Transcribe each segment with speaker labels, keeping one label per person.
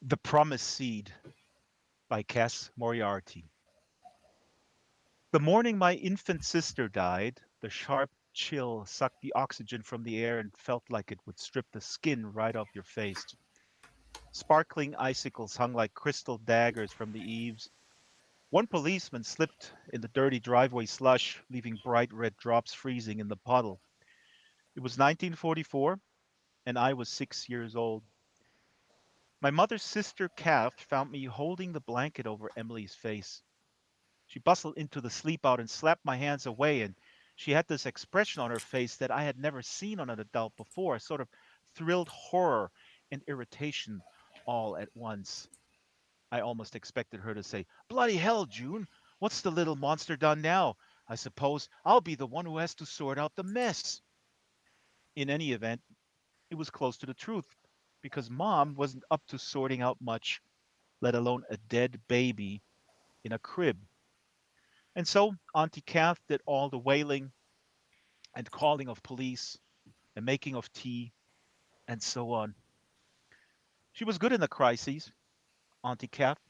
Speaker 1: The Promised Seed by Cass Moriarty. The morning my infant sister died, the sharp chill sucked the oxygen from the air and felt like it would strip the skin right off your face. Sparkling icicles hung like crystal daggers from the eaves. One policeman slipped in the dirty driveway slush, leaving bright red drops freezing in the puddle. It was 1944, and I was 6 years old. My mother's sister, Kath, found me holding the blanket over Emily's face. She bustled into the sleep out and slapped my hands away, and she had this expression on her face that I had never seen on an adult before, a sort of thrilled horror and irritation all at once. I almost expected her to say, "Bloody hell, June, what's the little monster done now? I suppose I'll be the one who has to sort out the mess." In any event, it was close to the truth, because Mom wasn't up to sorting out much, let alone a dead baby in a crib. And so Auntie Kath did all the wailing and calling of police and making of tea and so on. She was good in the crises, Auntie Kath,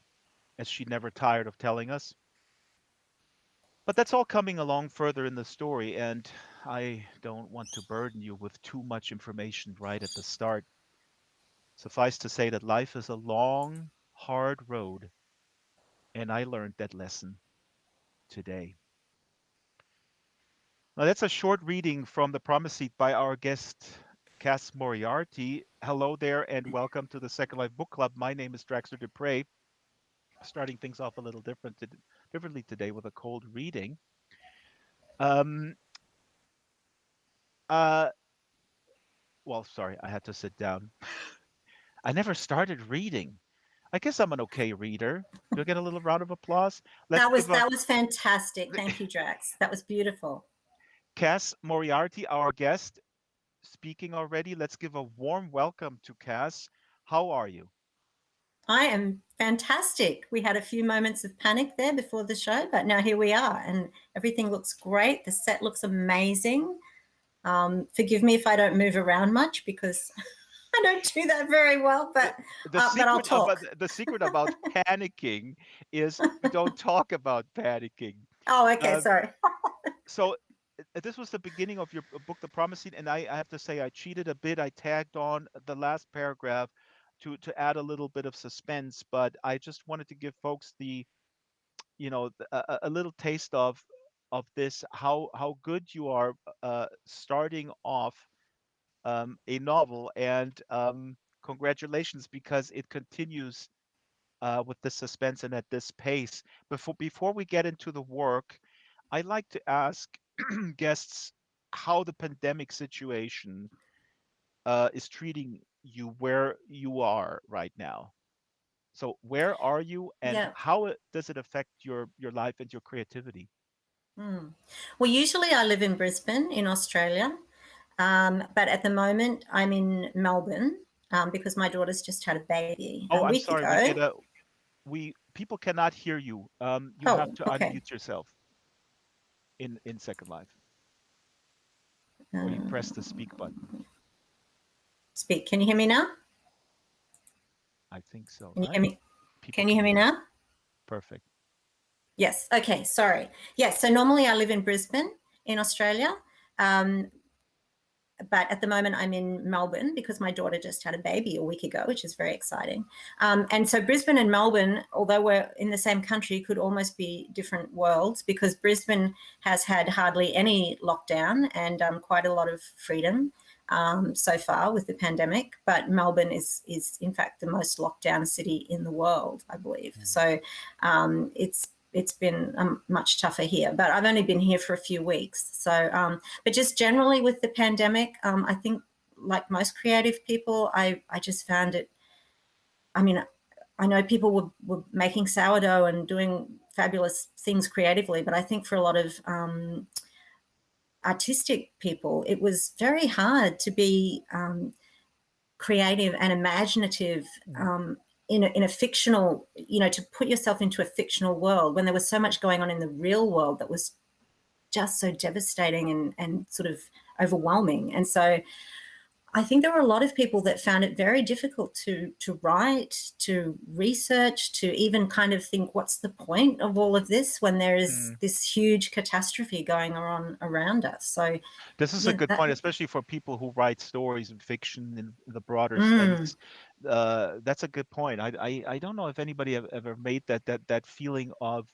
Speaker 1: as she never tired of telling us. But that's all coming along further in the story, and I don't want to burden you with too much information right at the start. Suffice to say that life is a long, hard road, and I learned that lesson today. Now, that's a short reading from The Promise Seat by our guest, Cass Moriarty. Hello there, and welcome to the Second Life Book Club. My name is Draxtor Dupre, starting things off a little differently today with a cold reading. Um, uh, well, sorry, I had to sit down. I never started reading. I guess I'm an okay reader. Do I get a little round of applause?
Speaker 2: That was fantastic. Thank you, Drax. That was beautiful.
Speaker 1: Cass Moriarty, our guest, speaking already. Let's give a warm welcome to Cass. How are you?
Speaker 2: I am fantastic. We had a few moments of panic there before the show, but now here we are, and everything looks great. The set looks amazing. Forgive me if I don't move around much because I don't do that very well, but I'll talk.
Speaker 1: The secret about panicking is we don't talk about panicking.
Speaker 2: Oh, okay, sorry.
Speaker 1: So this was the beginning of your book, The Promise Seed, and I have to say I cheated a bit. I tagged on the last paragraph to add a little bit of suspense, but I just wanted to give folks a little taste of this, how good you are starting off a novel, and congratulations, because it continues with the suspense and at this pace. Before we get into the work, I like to ask guests how the pandemic situation is treating you where you are right now. So where are you, and how does it affect your life and your creativity?
Speaker 2: Well, usually I live in Brisbane in Australia, but at the moment I'm in Melbourne because my daughter's just had a baby a week
Speaker 1: sorry.
Speaker 2: ago.
Speaker 1: People cannot hear you. You have to unmute yourself in Second Life, or you press the speak button.
Speaker 2: Speak. Can you hear me now?
Speaker 1: I think so.
Speaker 2: Can you hear me? Can you hear me now?
Speaker 1: Perfect.
Speaker 2: Yes. Okay. Sorry. Yes. So normally I live in Brisbane in Australia, but at the moment I'm in Melbourne because my daughter just had a baby a week ago, which is very exciting. And so Brisbane and Melbourne, although we're in the same country, could almost be different worlds, because Brisbane has had hardly any lockdown and quite a lot of freedom so far with the pandemic. But Melbourne is in fact the most locked down city in the world, I believe. So it's been much tougher here, but I've only been here for a few weeks. So, but just generally with the pandemic, I think like most creative people, I just found it, I mean, I know people were making sourdough and doing fabulous things creatively, but I think for a lot of artistic people, it was very hard to be creative and imaginative in a fictional, to put yourself into a fictional world when there was so much going on in the real world that was just so devastating and sort of overwhelming. And so I think there were a lot of people that found it very difficult to write, to research, to even kind of think, what's the point of all of this when there is
Speaker 1: Mm.
Speaker 2: this huge catastrophe going on around us? So,
Speaker 1: This is a
Speaker 2: yeah,
Speaker 1: good
Speaker 2: that.
Speaker 1: point, especially for people who write stories and fiction in the broader
Speaker 2: Mm,
Speaker 1: sense. That's a good point. I don't know if anybody have ever made that feeling of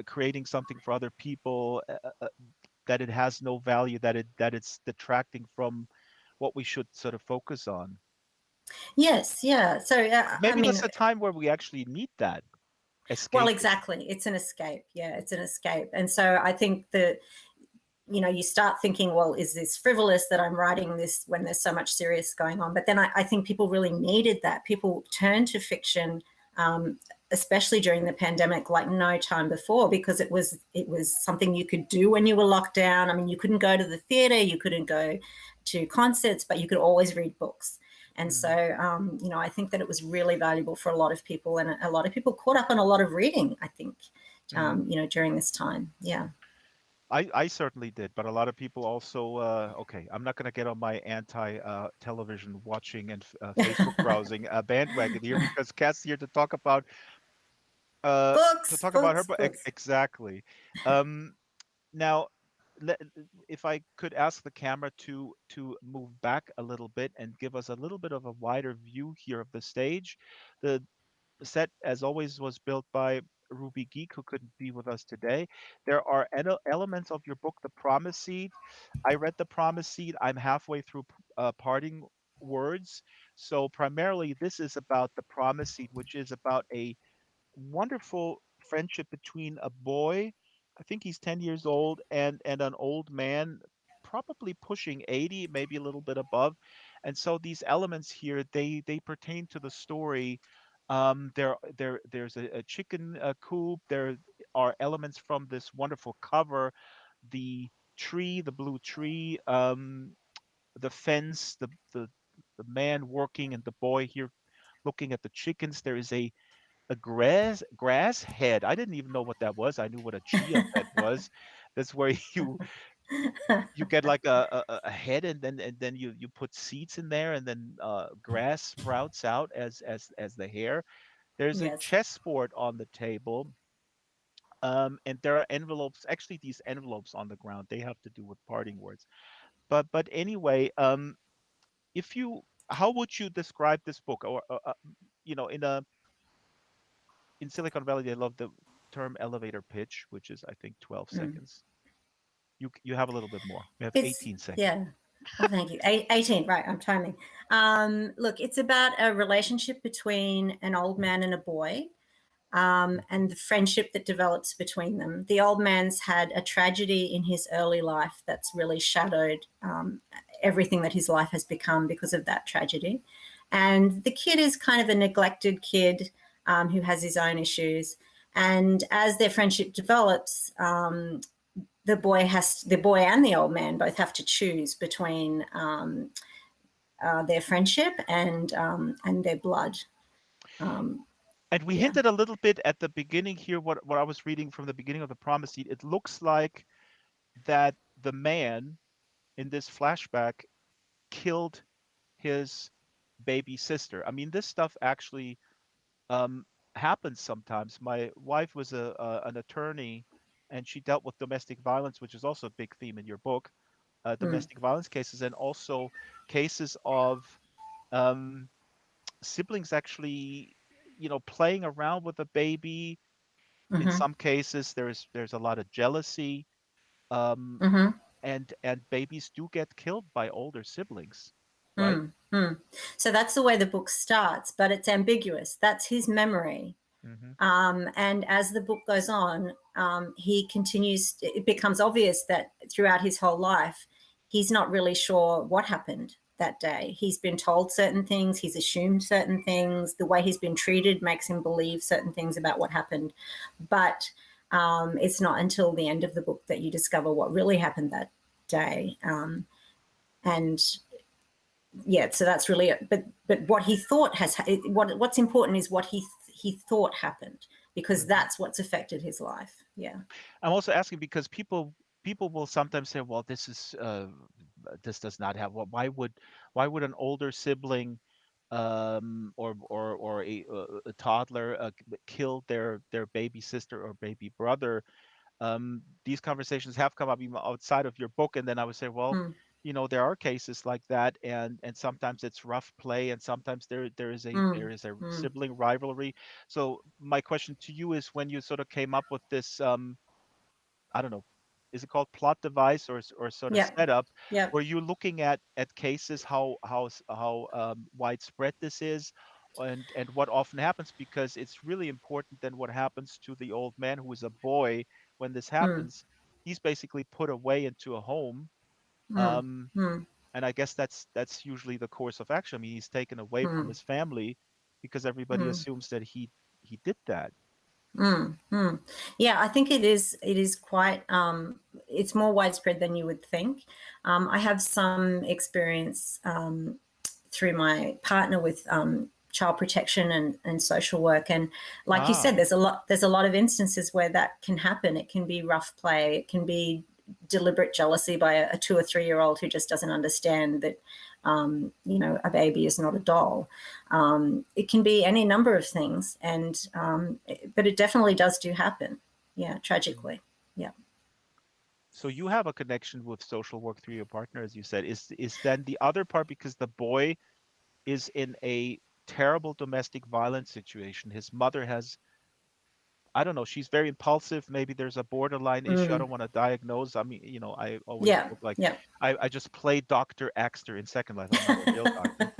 Speaker 1: creating something for other people, that it has no value, that it's detracting from what we should sort of focus on.
Speaker 2: yes, yeah. So, I
Speaker 1: Maybe this is
Speaker 2: mean,
Speaker 1: a time where we actually need that
Speaker 2: well,
Speaker 1: escapism.
Speaker 2: exactly. It's an escape. Yeah, it's an escape. And so I think that, you start thinking, well, is this frivolous that I'm writing this when there's so much serious going on? But then I think people really needed that. People turned to fiction, um, especially during the pandemic, like no time before, because it was something you could do when you were locked down. I mean, you couldn't go to the theater, you couldn't go to concerts, but you could always read books. And
Speaker 1: Mm,
Speaker 2: so, I think that it was really valuable for a lot of people, and a lot of people caught up on a lot of reading, I think,
Speaker 1: mm.
Speaker 2: during this time. Yeah.
Speaker 1: I certainly did, but a lot of people also, okay, I'm not going to get on my anti television watching and Facebook browsing bandwagon here, because Cass here uh, to
Speaker 2: Books,
Speaker 1: talk about her,
Speaker 2: books,
Speaker 1: but
Speaker 2: books.
Speaker 1: exactly. Um, Now, le- if I could ask the camera to move back a little bit and give us a little bit of a wider view here of the stage. The set, as always, was built by Ruby Geek, who couldn't be with us today. There are elements of your book, The Promise Seed. I read The Promise Seed. I'm halfway through Parting Words. So primarily, this is about The Promise Seed, which is about a wonderful friendship between a boy, I think he's 10 years old, and an old man, probably pushing 80, maybe a little bit above. And so these elements here, they pertain to the story. There's a chicken coop. There are elements from this wonderful cover, the tree, the blue tree, the fence, the man working, and the boy here looking at the chickens. There is a grass head. I didn't even know what that was. I knew what a chia pet was. That's where you get like a head, and then you put seeds in there, and then grass sprouts out as the hair. There's a
Speaker 2: Yes.
Speaker 1: chessboard on the table, and there are envelopes. Actually, these envelopes on the ground, they have to do with parting words. But anyway, if you how would you describe this book, or in a in Silicon Valley, they love the term elevator pitch, which is, I think, 12
Speaker 2: Mm.
Speaker 1: seconds. You have a little bit more. You have
Speaker 2: It's
Speaker 1: 18 seconds.
Speaker 2: yeah. Oh, thank you. 18, right? I'm timing. Look, it's about a relationship between an old man and a boy, and the friendship that develops between them. The old man's had a tragedy in his early life that's really shadowed everything that his life has become because of that tragedy. And the kid is kind of a neglected kid who has his own issues. And as their friendship develops, the boy and the old man both have to choose between their friendship and their blood. Um,
Speaker 1: And we
Speaker 2: yeah.
Speaker 1: hinted a little bit at the beginning here, what I was reading from the beginning of the Promise Seed. It looks like that the man in this flashback killed his baby sister. I mean, this stuff actually um, happens sometimes. My wife was an attorney, and she dealt with domestic violence, which is also a big theme in your book.
Speaker 2: Mm,
Speaker 1: Domestic violence cases, and also cases of um, siblings actually, playing around with a baby. In
Speaker 2: mm-hmm,
Speaker 1: some cases, there's a lot of jealousy, um,
Speaker 2: mm-hmm.
Speaker 1: and babies do get killed by older siblings, right?
Speaker 2: Mm, mm. So that's the way the book starts, but it's ambiguous. That's his memory.
Speaker 1: Hmm.
Speaker 2: And as the book goes on, he continues, it becomes obvious that throughout his whole life, he's not really sure what happened that day. He's been told certain things, he's assumed certain things, the way he's been treated makes him believe certain things about what happened. But it's not until the end of the book that you discover what really happened that day. And yeah, so that's really it. But what he thought what's important is what he thought happened, because
Speaker 1: Hmm.
Speaker 2: that's what's affected his life. Yeah.
Speaker 1: I'm also asking because people will sometimes say, well, this is this does not have. Why would an older sibling or a toddler kill their baby sister or baby brother? These conversations have come up even outside of your book, and then I would say, well,
Speaker 2: mm,
Speaker 1: there are cases like that, and sometimes it's rough play, and sometimes there
Speaker 2: mm,
Speaker 1: is a
Speaker 2: mm.
Speaker 1: sibling rivalry. So my question to you is, when you sort of came up with this, I don't know, is it called plot device or sort of
Speaker 2: Yep,
Speaker 1: setup?
Speaker 2: yep,
Speaker 1: Were you looking at cases, how widespread this is, and what often happens? Because it's really important then what happens to the old man who is a boy when this
Speaker 2: mm,
Speaker 1: happens. He's basically put away into a home,
Speaker 2: mm,
Speaker 1: um,
Speaker 2: mm,
Speaker 1: and I guess that's usually the course of action. I mean, he's taken away from
Speaker 2: mm,
Speaker 1: his family because everybody
Speaker 2: mm.
Speaker 1: assumes that he did that.
Speaker 2: Mm, mm. Yeah, I think it is. It is quite. It's more widespread than you would think. I have some experience through my partner with child protection and social work, and like you
Speaker 1: Ah.
Speaker 2: said, there's a lot. There's a lot of instances where that can happen. It can be rough play. It can be deliberate jealousy by a 2 or 3 year old who just doesn't understand that a baby is not a doll. It can be any number of things, but it definitely does do happen. Yeah,
Speaker 1: Mhm.
Speaker 2: tragically. Yeah.
Speaker 1: So you have a connection with social work through your partner, as you said. Is then the other part, because the boy is in a terrible domestic violence situation. His mother has, I don't know, she's very impulsive. Maybe there's a borderline issue. I
Speaker 2: Mm.
Speaker 1: don't want to diagnose. I mean, I always
Speaker 2: Yeah.
Speaker 1: joke like
Speaker 2: Yeah.
Speaker 1: I just play Dr. Axter in Second Life. I'm not a real doctor.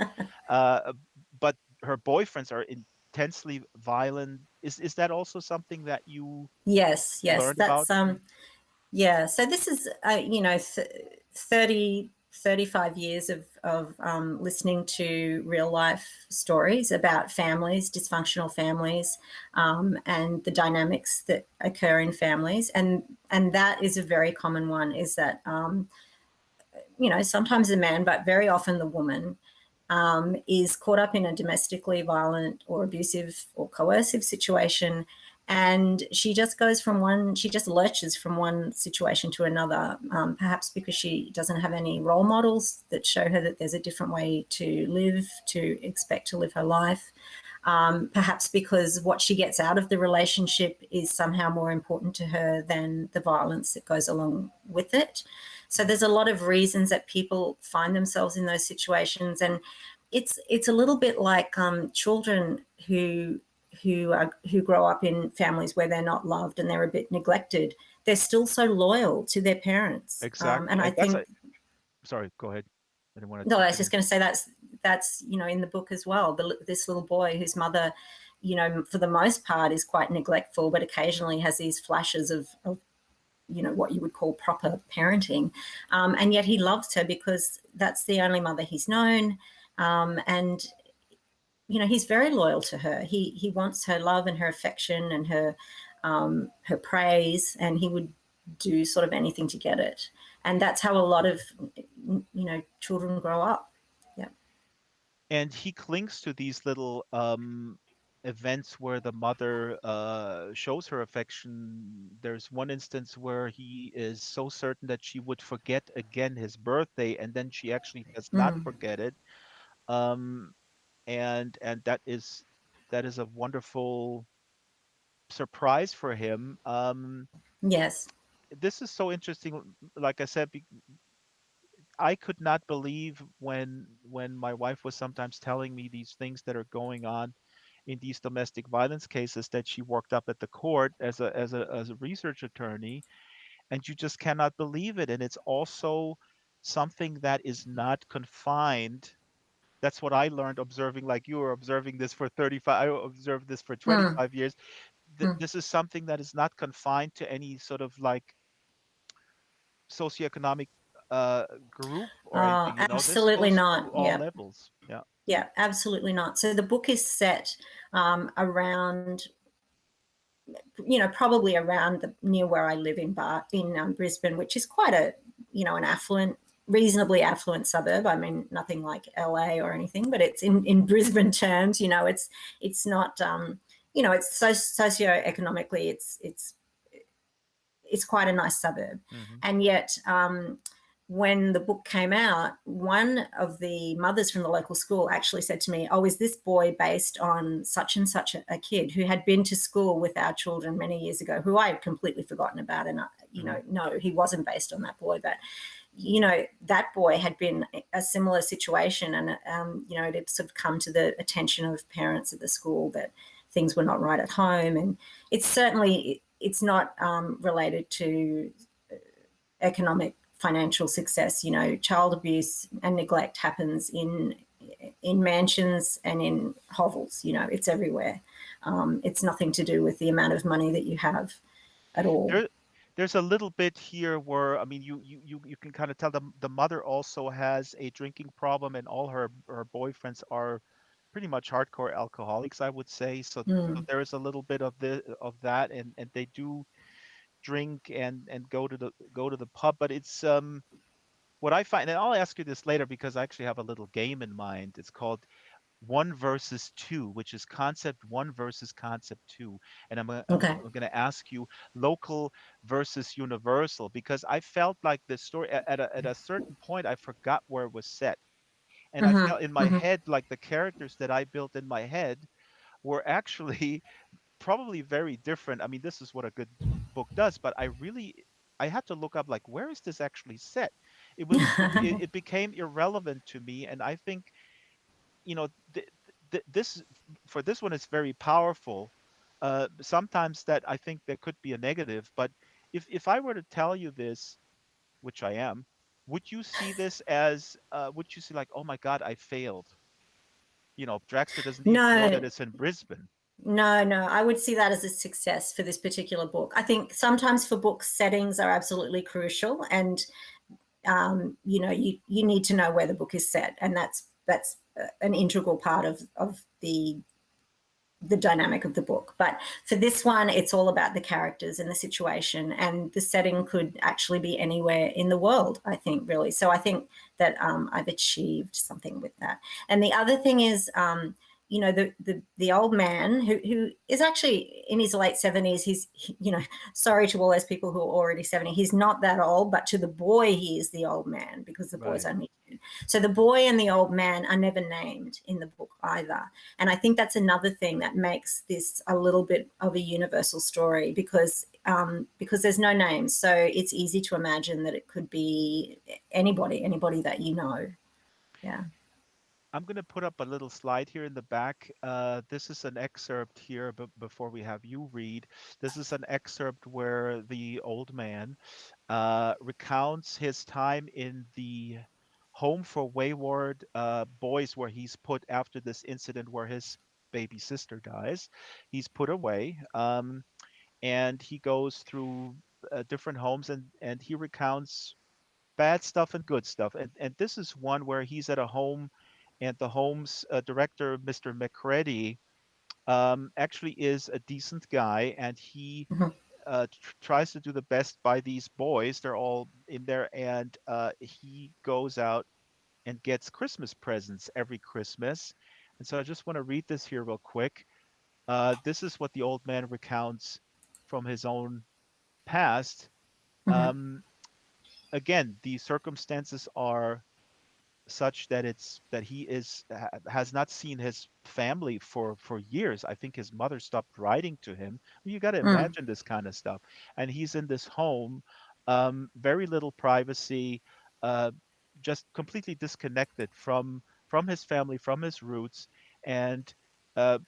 Speaker 1: Uh, but her boyfriends are intensely violent. Is that also something that you
Speaker 2: Yes. Yes.
Speaker 1: learned about?
Speaker 2: That's Yeah. So this is 30, 35 years of listening to real life stories about families, dysfunctional families, and the dynamics that occur in families, and that is a very common one. Is that sometimes the man, but very often the woman, is caught up in a domestically violent or abusive or coercive situation. And she just lurches from one situation to another, perhaps because she doesn't have any role models that show her that there's a different way to live, to expect to live her life. Perhaps because what she gets out of the relationship is somehow more important to her than the violence that goes along with it. So there's a lot of reasons that people find themselves in those situations, and it's a little bit like children who grow up in families where they're not loved and they're a bit neglected. They're still so loyal to their parents,
Speaker 1: Exactly.
Speaker 2: and I
Speaker 1: And that's
Speaker 2: think
Speaker 1: sorry, go ahead. I didn't want to
Speaker 2: no, I
Speaker 1: jump
Speaker 2: was just
Speaker 1: in.
Speaker 2: going to say that's in the book as well. This little boy whose mother, for the most part, is quite neglectful, but occasionally has these flashes of what you would call proper parenting, and yet he loves her because that's the only mother he's known, and he's very loyal to her. He wants her love and her affection and her praise, and he would do sort of anything to get it. And that's how a lot of children grow up. Yeah.
Speaker 1: And he clings to these little events where the mother shows her affection. There's one instance where he is so certain that she would forget again his birthday, and then she actually does not
Speaker 2: Mm.
Speaker 1: forget it. Um, and that is a wonderful surprise for him.
Speaker 2: Yes.
Speaker 1: This is so interesting. Like I said, I could not believe when my wife was sometimes telling me these things that are going on in these domestic violence cases that she worked up at the court as a research attorney, and you just cannot believe it. And it's also something that is not confined. That's what I learned observing, like you were observing this for 35, I observed this for
Speaker 2: Mm.
Speaker 1: 25 years.
Speaker 2: Mm.
Speaker 1: This is something that is not confined to any sort of like socioeconomic group or anything. This
Speaker 2: Absolutely
Speaker 1: goes
Speaker 2: not.
Speaker 1: to all
Speaker 2: Yeah.
Speaker 1: levels. Yeah.
Speaker 2: Yeah, absolutely not. So the book is set around, probably around near where I live in Brisbane, which is quite an affluent, reasonably affluent suburb. I mean, nothing like LA or anything, but it's in Brisbane terms. It's not. It's socioeconomically, it's quite a nice suburb,
Speaker 1: Hmm.
Speaker 2: and yet when the book came out, one of the mothers from the local school actually said to me, "Oh, is this boy based on such and such a kid who had been to school with our children many years ago, who I had completely forgotten about?" And,
Speaker 1: Mhm.
Speaker 2: no, he wasn't based on that boy. But, that boy had been a similar situation. And, it had sort of come to the attention of parents at the school that things were not right at home. And it's not related to economic financial success. Child abuse and neglect happens in mansions and in hovels. It's everywhere. It's nothing to do with the amount of money that you have at all.
Speaker 1: There, there's a little bit here where, I mean, you can kind of tell the mother also has a drinking problem, and all her boyfriends are pretty much hardcore alcoholics, I would say. So
Speaker 2: Mm.
Speaker 1: there is a little bit of that, and they do drink and go to the pub, but it's what I find, and I'll ask you this later because I actually have a little game in mind. It's called one versus two, which is concept one versus concept two. And
Speaker 2: Okay.
Speaker 1: I'm going to ask you local versus universal, because I felt like the story at a certain point, I forgot where it was set. And I
Speaker 2: Mm-hmm.
Speaker 1: felt in my
Speaker 2: Mm-hmm.
Speaker 1: head, like the characters that I built in my head were actually probably very different. I mean, this is what a good book does, but I had to look up, like, where is this actually set? It became irrelevant to me, and I think, you know this, for this one, it's very powerful. Sometimes that, I think, there could be a negative, but if I were to tell you this, which I am, would you see, like, oh my god, I failed? Draxter doesn't even know
Speaker 2: No,
Speaker 1: that it's in Brisbane.
Speaker 2: no. I would see that as a success for this particular book. I think sometimes for books, settings are absolutely crucial, and you need to know where the book is set, and that's an integral part of the dynamic of the book. But for this one, it's all about the characters and the situation, and the setting could actually be anywhere in the world, I think, really. So I think that I've achieved something with that. And the other thing is, the old man who is actually in his late 70s. Sorry to all those people who are already 70. He's not that old, but to the boy, he is the old man, because the boy's
Speaker 1: Right.
Speaker 2: only 10. So the boy and the old man are never named in the book either. And I think that's another thing that makes this a little bit of a universal story, because there's no names. So it's easy to imagine that it could be anybody that you know. Yeah.
Speaker 1: I'm going to put up a little slide here in the back. This is an excerpt here, but before we have you read, this is an excerpt where the old man recounts his time in the home for wayward boys, where he's put after this incident where his baby sister dies. He's put away, and he goes through different homes, and he recounts bad stuff and good stuff. And this is one where he's at a home, and the home's director, Mr. McCready, actually is a decent guy, and he
Speaker 2: Mhm.
Speaker 1: tries to do the best by these boys. They're all in there, and he goes out and gets Christmas presents every Christmas. And so I just want to read this here real quick. This is what the old man recounts from his own past.
Speaker 2: Mhm.
Speaker 1: Um, Again, the circumstances are such that has not seen his family for years. I think his mother stopped writing to him. You got to
Speaker 2: Mm.
Speaker 1: imagine this kind of stuff. And he's in this home, very little privacy, uh, just completely disconnected from his family, from his roots, and uh,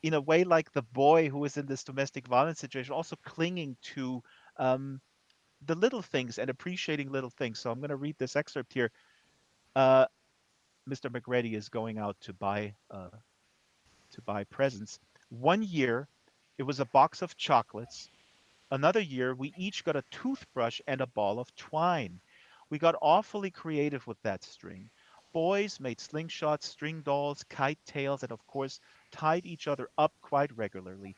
Speaker 1: in a way, like the boy who is in this domestic violence situation, also clinging to um, the little things and appreciating little things. So I'm going to read this excerpt here. Uh, Mr. McGrady is going out to buy presents. One year, it was a box of chocolates. Another year, we each got a toothbrush and a ball of twine. We got awfully creative with that string. Boys made slingshots, string dolls, kite tails, and of course, tied each other up quite regularly.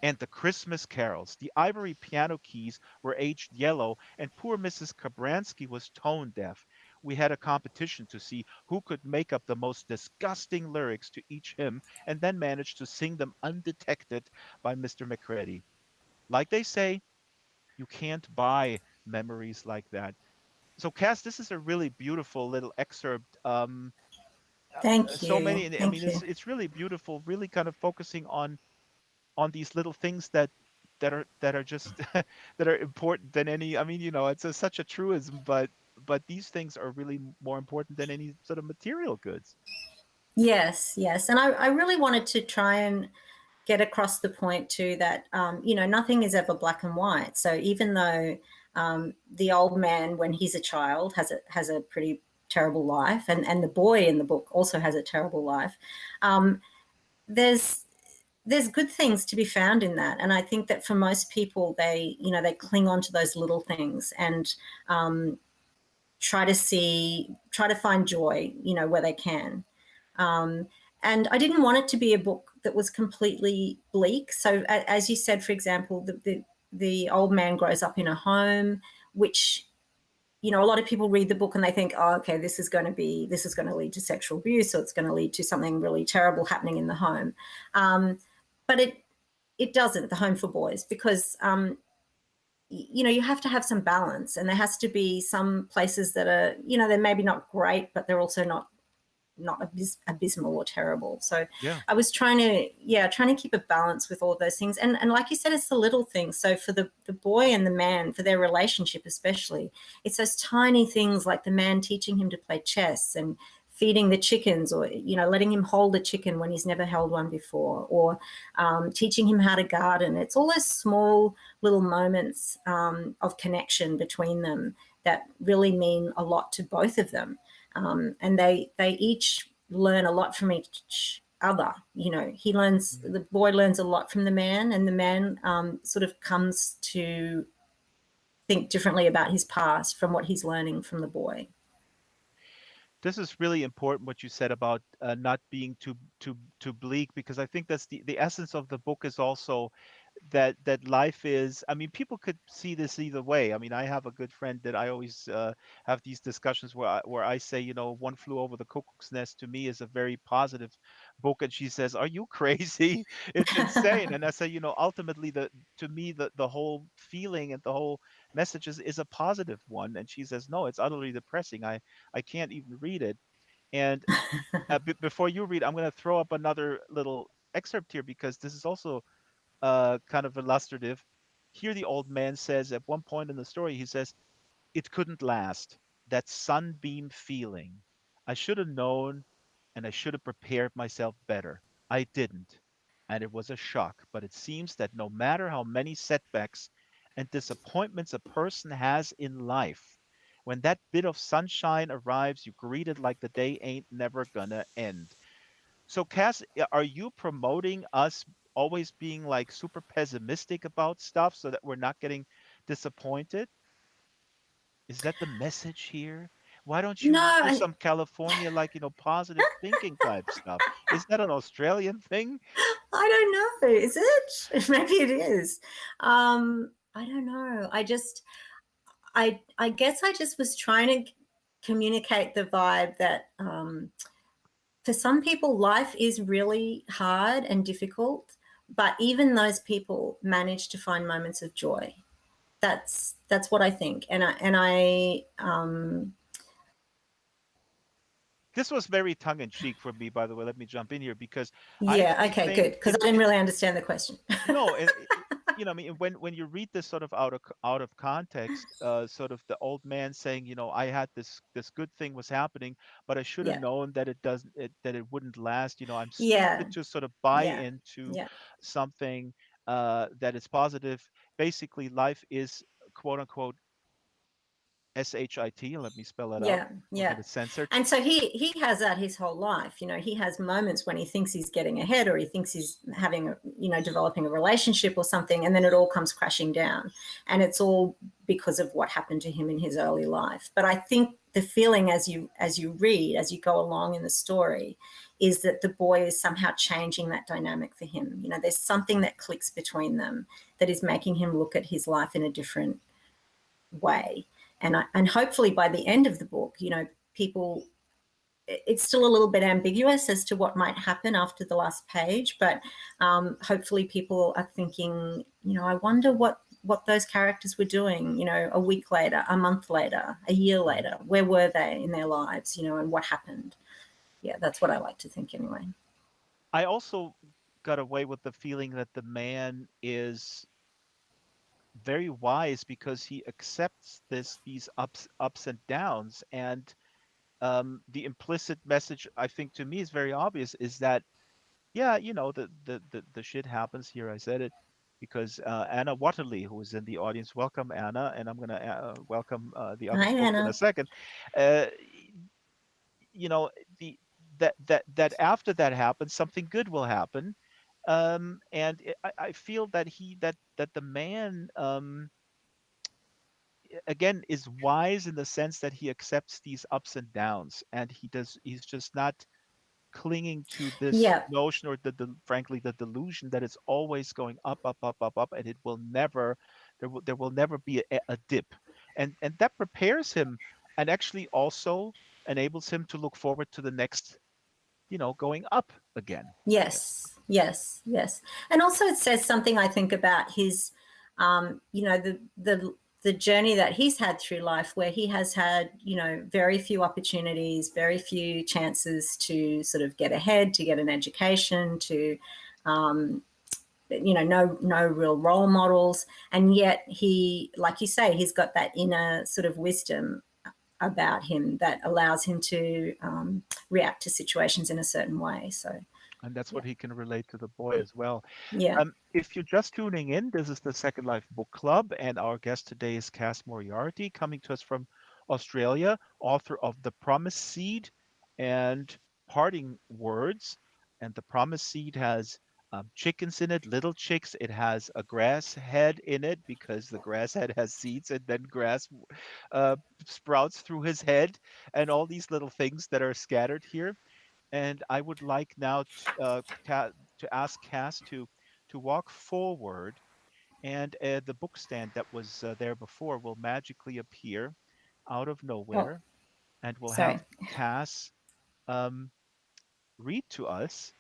Speaker 1: And the Christmas carols. The ivory piano keys were aged yellow, and poor Mrs. Kabransky was tone deaf. We had a competition to see who could make up the most disgusting lyrics to each hymn and then manage to sing them undetected by Mr. McCready. Like they say, you can't buy memories like that. So Cass, this is a really beautiful little excerpt.
Speaker 2: Thank
Speaker 1: So
Speaker 2: you.
Speaker 1: many, and I mean,
Speaker 2: Thank you.
Speaker 1: it's really beautiful, really kind of focusing on these little things that are just that are important than any. I mean, it's such a truism, but these things are really more important than any sort of material goods.
Speaker 2: Yes, yes. And I really wanted to try and get across the point too that, nothing is ever black and white. So even though the old man, when he's a child, has a pretty terrible life, and the boy in the book also has a terrible life, um, there's there's good things to be found in that. And I think that for most people, they cling on to those little things and um, try to find joy, where they can. Um, and I didn't want it to be a book that was completely bleak. So, as you said, for example, the old man grows up in a home, which, a lot of people read the book and they think, oh, okay, this is going to lead to sexual abuse, or it's going to lead to something really terrible happening in the home. But it doesn't, the Home for Boys, because you have to have some balance, and there has to be some places that are, they're maybe not great, but they're also not abysmal or terrible. So
Speaker 1: Yeah.
Speaker 2: I was trying to keep a balance with all of those things. And like you said, it's the little things. So for the boy and the man, for their relationship especially, it's those tiny things like the man teaching him to play chess and feeding the chickens, or letting him hold a chicken when he's never held one before, or teaching him how to garden. It's all those small little moments of connection between them that really mean a lot to both of them. And they each learn a lot from each other. The boy learns a lot from the man, and the man sort of comes to think differently about his past from what he's learning from the boy.
Speaker 1: This is really important what you said about not being too bleak, because I think that's the essence of the book is also that life is. I mean, people could see this either way. I mean, I have a good friend that I always have these discussions where I say, One Flew Over the Cuckoo's Nest to me is a very positive book, and she says, "Are you crazy? It's insane." And I say, ultimately, to me, the whole feeling and the whole message is a positive one, and she says, "No, it's utterly depressing. I can't even read it." And before you read, I'm going to throw up another little excerpt here because this is also kind of illustrative. Here, the old man says at one point in the story, he says, "It couldn't last. That sunbeam feeling. I should have known, and I should have prepared myself better. I didn't. And it was a shock. But it seems that no matter how many setbacks and disappointments a person has in life, when that bit of sunshine arrives, you greet it like the day ain't never gonna end." So, Cass, are you promoting us always being like super pessimistic about stuff so that we're not getting disappointed? Is that the message here? Why don't
Speaker 2: No,
Speaker 1: you do
Speaker 2: I,
Speaker 1: some California, like, positive thinking type stuff? Is that an Australian thing?
Speaker 2: I don't know. Is it? Maybe it is. I don't know. I guess I just was trying to communicate the vibe that for some people, life is really hard and difficult, but even those people manage to find moments of joy. That's what I think, and I.
Speaker 1: This was very tongue in cheek for me, by the way. Let me jump in here because I
Speaker 2: Yeah,
Speaker 1: actually
Speaker 2: okay,
Speaker 1: think
Speaker 2: good, because I didn't really understand the question.
Speaker 1: no, I mean, when you read this sort of out of context, sort of the old man saying, I had this good thing was happening, but I should have
Speaker 2: Yeah,
Speaker 1: known that that it wouldn't last. I'm
Speaker 2: yeah,
Speaker 1: stupid to sort of buy
Speaker 2: yeah,
Speaker 1: into
Speaker 2: yeah,
Speaker 1: something that is positive. Basically, life is quote unquote shit. Let me spell it out.
Speaker 2: yeah,
Speaker 1: We'll get
Speaker 2: yeah.
Speaker 1: it censored.
Speaker 2: And so he has that his whole life. He has moments when he thinks he's getting ahead, or he thinks he's having developing a relationship or something, and then it all comes crashing down. And it's all because of what happened to him in his early life. But I think the feeling as you read, as you go along in the story, is that the boy is somehow changing that dynamic for him. There's something that clicks between them that is making him look at his life in a different way. And hopefully by the end of the book, people, it's still a little bit ambiguous as to what might happen after the last page, but hopefully people are thinking, I wonder what those characters were doing, a week later, a month later, a year
Speaker 1: Mhm.
Speaker 2: later. Where were they in their lives, and what happened? Yeah, that's what I like to think anyway.
Speaker 1: I also got away with the feeling that the man is very wise because he accepts these ups and downs, and the implicit message I think to me is very obvious is that yeah, the shit happens here. I said it because Anna Watterly, who is in the audience, welcome Anna, and I'm gonna welcome the other
Speaker 2: Hi,
Speaker 1: folks in a
Speaker 2: Anna.
Speaker 1: second. Uh, you know, the that after that happens, something good will happen, and I feel that that the man again is wise in the sense that he accepts these ups and downs, and he's just not clinging to this
Speaker 2: Yeah.
Speaker 1: notion or frankly the delusion that it's always going up up up up up and it will never there will never be a dip, and that prepares him and actually also enables him to look forward to the next going up again, I guess.
Speaker 2: Yes, yes, yes. And also it says something, I think, about his, the journey that he's had through life, where he has had, very few opportunities, very few chances to sort of get ahead, to get an education, to, no real role models. And yet he, like you say, he's got that inner sort of wisdom about him that allows him to react to situations in a certain way. So,
Speaker 1: And that's
Speaker 2: yeah.
Speaker 1: what he can relate to the boy as well.
Speaker 2: Yeah.
Speaker 1: If you're just tuning in, this is the Second Life Book Club, and our guest today is Cass Moriarty, coming to us from Australia, author of The Promise Seed and Parting Words. And The Promise Seed has chickens in it, little chicks. It has a grass head in it because the grass head has seeds, and then grass uh, sprouts through his head, and all these little things that are scattered here. And I would like now to ask Cass to walk forward, and the book stand that was there before will magically appear out of
Speaker 2: Oh,
Speaker 1: nowhere, and we'll have
Speaker 2: sorry.
Speaker 1: Cass um, read to us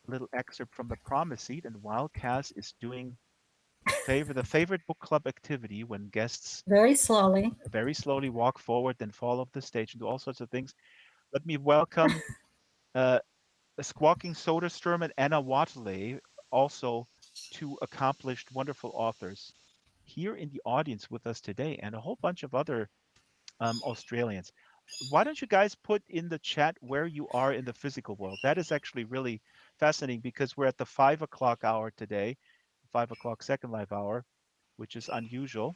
Speaker 1: a little excerpt from the Promise Seed. And while Cass is doing the favorite book club activity when guests
Speaker 2: Very slowly.
Speaker 1: very slowly walk forward, then fall off the stage and do all sorts of things, let me welcome uh, Squawking Soderstrom and Anna Wateley, also two accomplished, wonderful authors, here in the audience with us today, and a whole bunch of other Australians. Why don't you guys put in the chat where you are in the physical world? That is actually really fascinating because we're at the 5 o'clock hour today, 5 o'clock Second Life hour, which is unusual.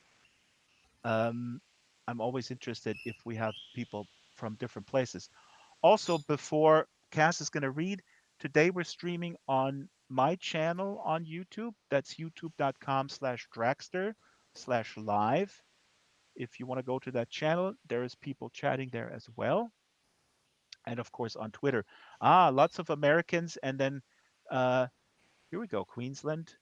Speaker 1: Um, I'm always interested if we have people from different places. Also, before Cass is going to read, today we're streaming on my channel on YouTube. That's youtube.com/Draxtor/live. If you want to go to that channel, there is people chatting there as well. And of course on Twitter. Lots of Americans. And then uh, here we go, Queensland,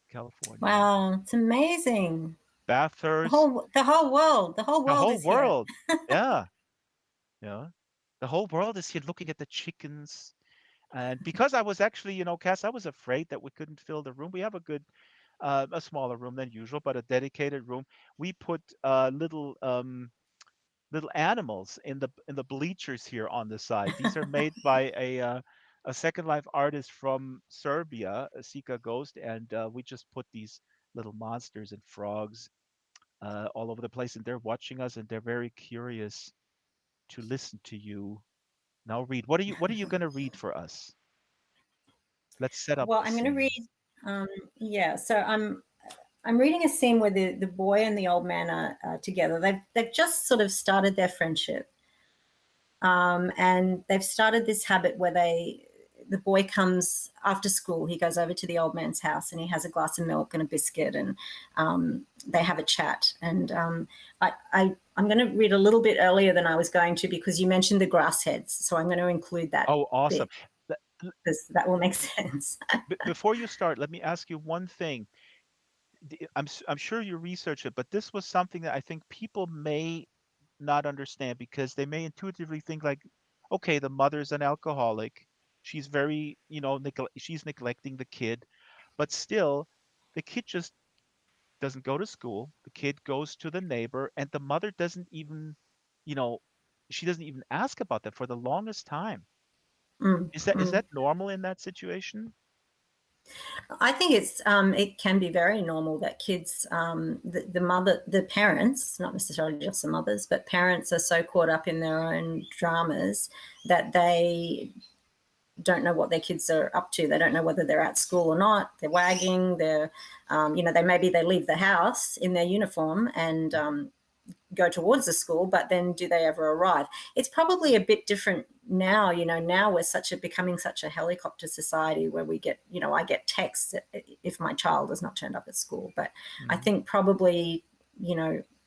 Speaker 1: California,
Speaker 2: Wow, it's amazing. The
Speaker 1: Bathurst,
Speaker 2: whole the whole world, the whole
Speaker 1: the
Speaker 2: world
Speaker 1: whole
Speaker 2: is here.
Speaker 1: world. Yeah, yeah. The whole world is here looking at the chickens. And because I was actually, Cass, I was afraid that we couldn't fill the room. We have a smaller room than usual, but a dedicated room. We put little animals in the bleachers here on the side. These are made by a Second Life artist from Serbia, Sika Ghost, and we just put these little monsters and frogs all over the place, and they're watching us, and they're very curious to listen to you. Now read. What are you going to read for us? Let's set up
Speaker 2: Well,
Speaker 1: the
Speaker 2: I'm going to read.
Speaker 1: scene.
Speaker 2: Yeah, so I'm reading a scene where the boy and the old man are together. They've just sort of started their friendship, and they've started this habit where the boy comes after school. He goes over to the old man's house and he has a glass of milk and a biscuit, and they have a chat. And I'm going to read a little bit earlier than I was going to because you mentioned the grass heads, so I'm going to include that
Speaker 1: Oh, awesome.
Speaker 2: bit because that will make sense.
Speaker 1: Before you start, let me ask you one thing. I'm sure you researched it, but this was something that I think people may not understand because they may intuitively think like, okay, the mother's an alcoholic. She's very, she's neglecting the kid, but still, the kid just doesn't go to school. The kid goes to the neighbor, and the mother doesn't even, you know, she doesn't even ask about that for the longest time.
Speaker 2: Mm,
Speaker 1: Is
Speaker 2: mm.
Speaker 1: that normal in that situation?
Speaker 2: I think it can be very normal that kids, the parents, not necessarily just the mothers, but parents are so caught up in their own dramas that they don't know what their kids are up to. They don't know whether they're at school or not. They're wagging. They're, they leave the house in their uniform and go towards the school, but then do they ever arrive? It's probably a bit different now. Now we're becoming such a helicopter society where we get, I get texts if my child has not turned up at school. But I
Speaker 1: Mhm.
Speaker 2: think probably,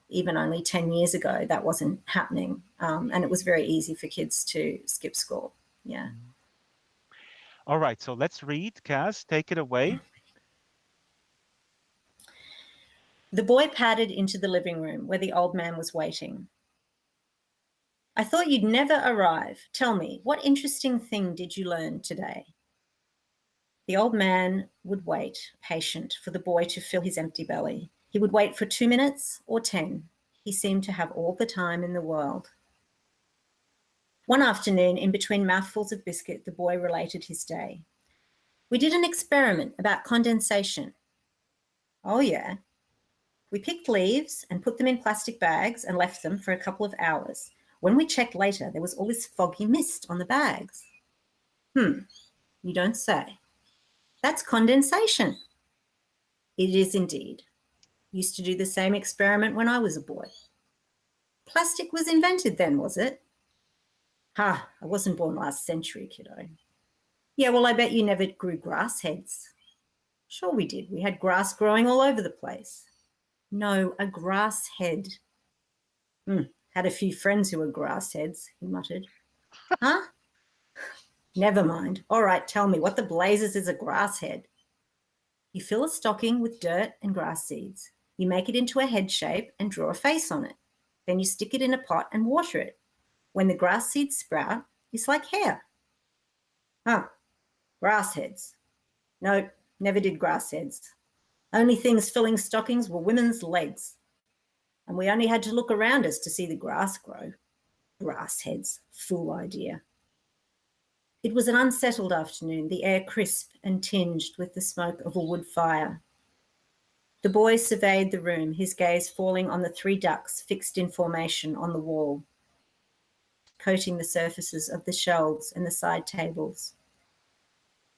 Speaker 2: even only 10 years ago, that wasn't happening. And it was very easy for kids to skip school. Yeah.
Speaker 1: Mhm. All right, so let's read. Cass, take it away.
Speaker 2: The boy padded into the living room where the old man was waiting. I thought you'd never arrive. Tell me, what interesting thing did you learn today? The old man would wait, patient, for the boy to fill his empty belly. He would wait for 2 minutes or 10. He seemed to have all the time in the world. One afternoon, in between mouthfuls of biscuit, the boy related his day. We did an experiment about condensation. Oh, yeah. We picked leaves and put them in plastic bags and left them for a couple of hours. When we checked later, there was all this foggy mist on the bags. You don't say. That's condensation. It is indeed. Used to do the same experiment when I was a boy. Plastic was invented then, was it? Ha, I wasn't born last century, kiddo. Yeah, well, I bet you never grew grass heads. Sure we did. We had grass growing all over the place. No, a grass head. Had a few friends who were grass heads, he muttered. Huh? Never mind. All right, tell me, what the blazes is a grass head? You fill a stocking with dirt and grass seeds. You make it into a head shape and draw a face on it. Then you stick it in a pot and water it. When the grass seeds sprout, it's like hair. Huh, grass heads. Nope, never did grass heads. Only things filling stockings were women's legs. And we only had to look around us to see the grass grow. Grass heads, fool idea. It was an unsettled afternoon, the air crisp and tinged with the smoke of a wood fire. The boy surveyed the room, his gaze falling on the 3 ducks fixed in formation on the wall, coating the surfaces of the shelves and the side tables.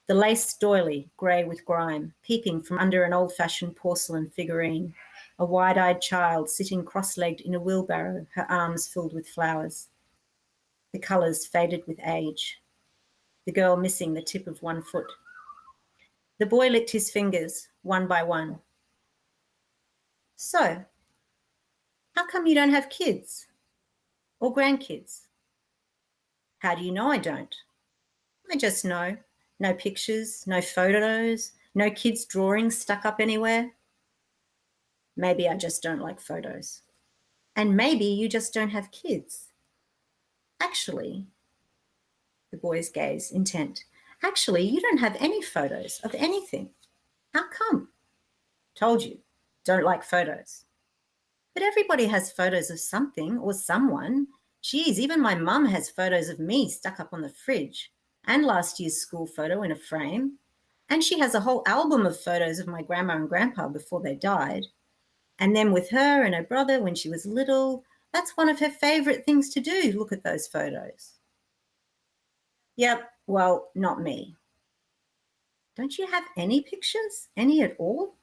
Speaker 2: The lace doily, grey with grime, peeping from under an old-fashioned porcelain figurine, a wide-eyed child sitting cross-legged in a wheelbarrow, her arms filled with flowers. The colours faded with age, the girl missing the tip of one foot. The boy licked his fingers, one by one. So, how come you don't have kids or grandkids? How do you know I don't? I just know. No pictures, no photos, no kids' drawings stuck up anywhere. Maybe I just don't like photos. And maybe you just don't have kids. Actually, the boy's gaze intent. Actually, you don't have any photos of anything. How come? Told you, don't like photos. But everybody has photos of something or someone. Geez, even my mum has photos of me stuck up on the fridge, and last year's school photo in a frame. And she has a whole album of photos of my grandma and grandpa before they died. And then with her and her brother when she was little, that's one of her favourite things to do, look at those photos. Yep, well, not me. Don't you have any pictures? Any at all?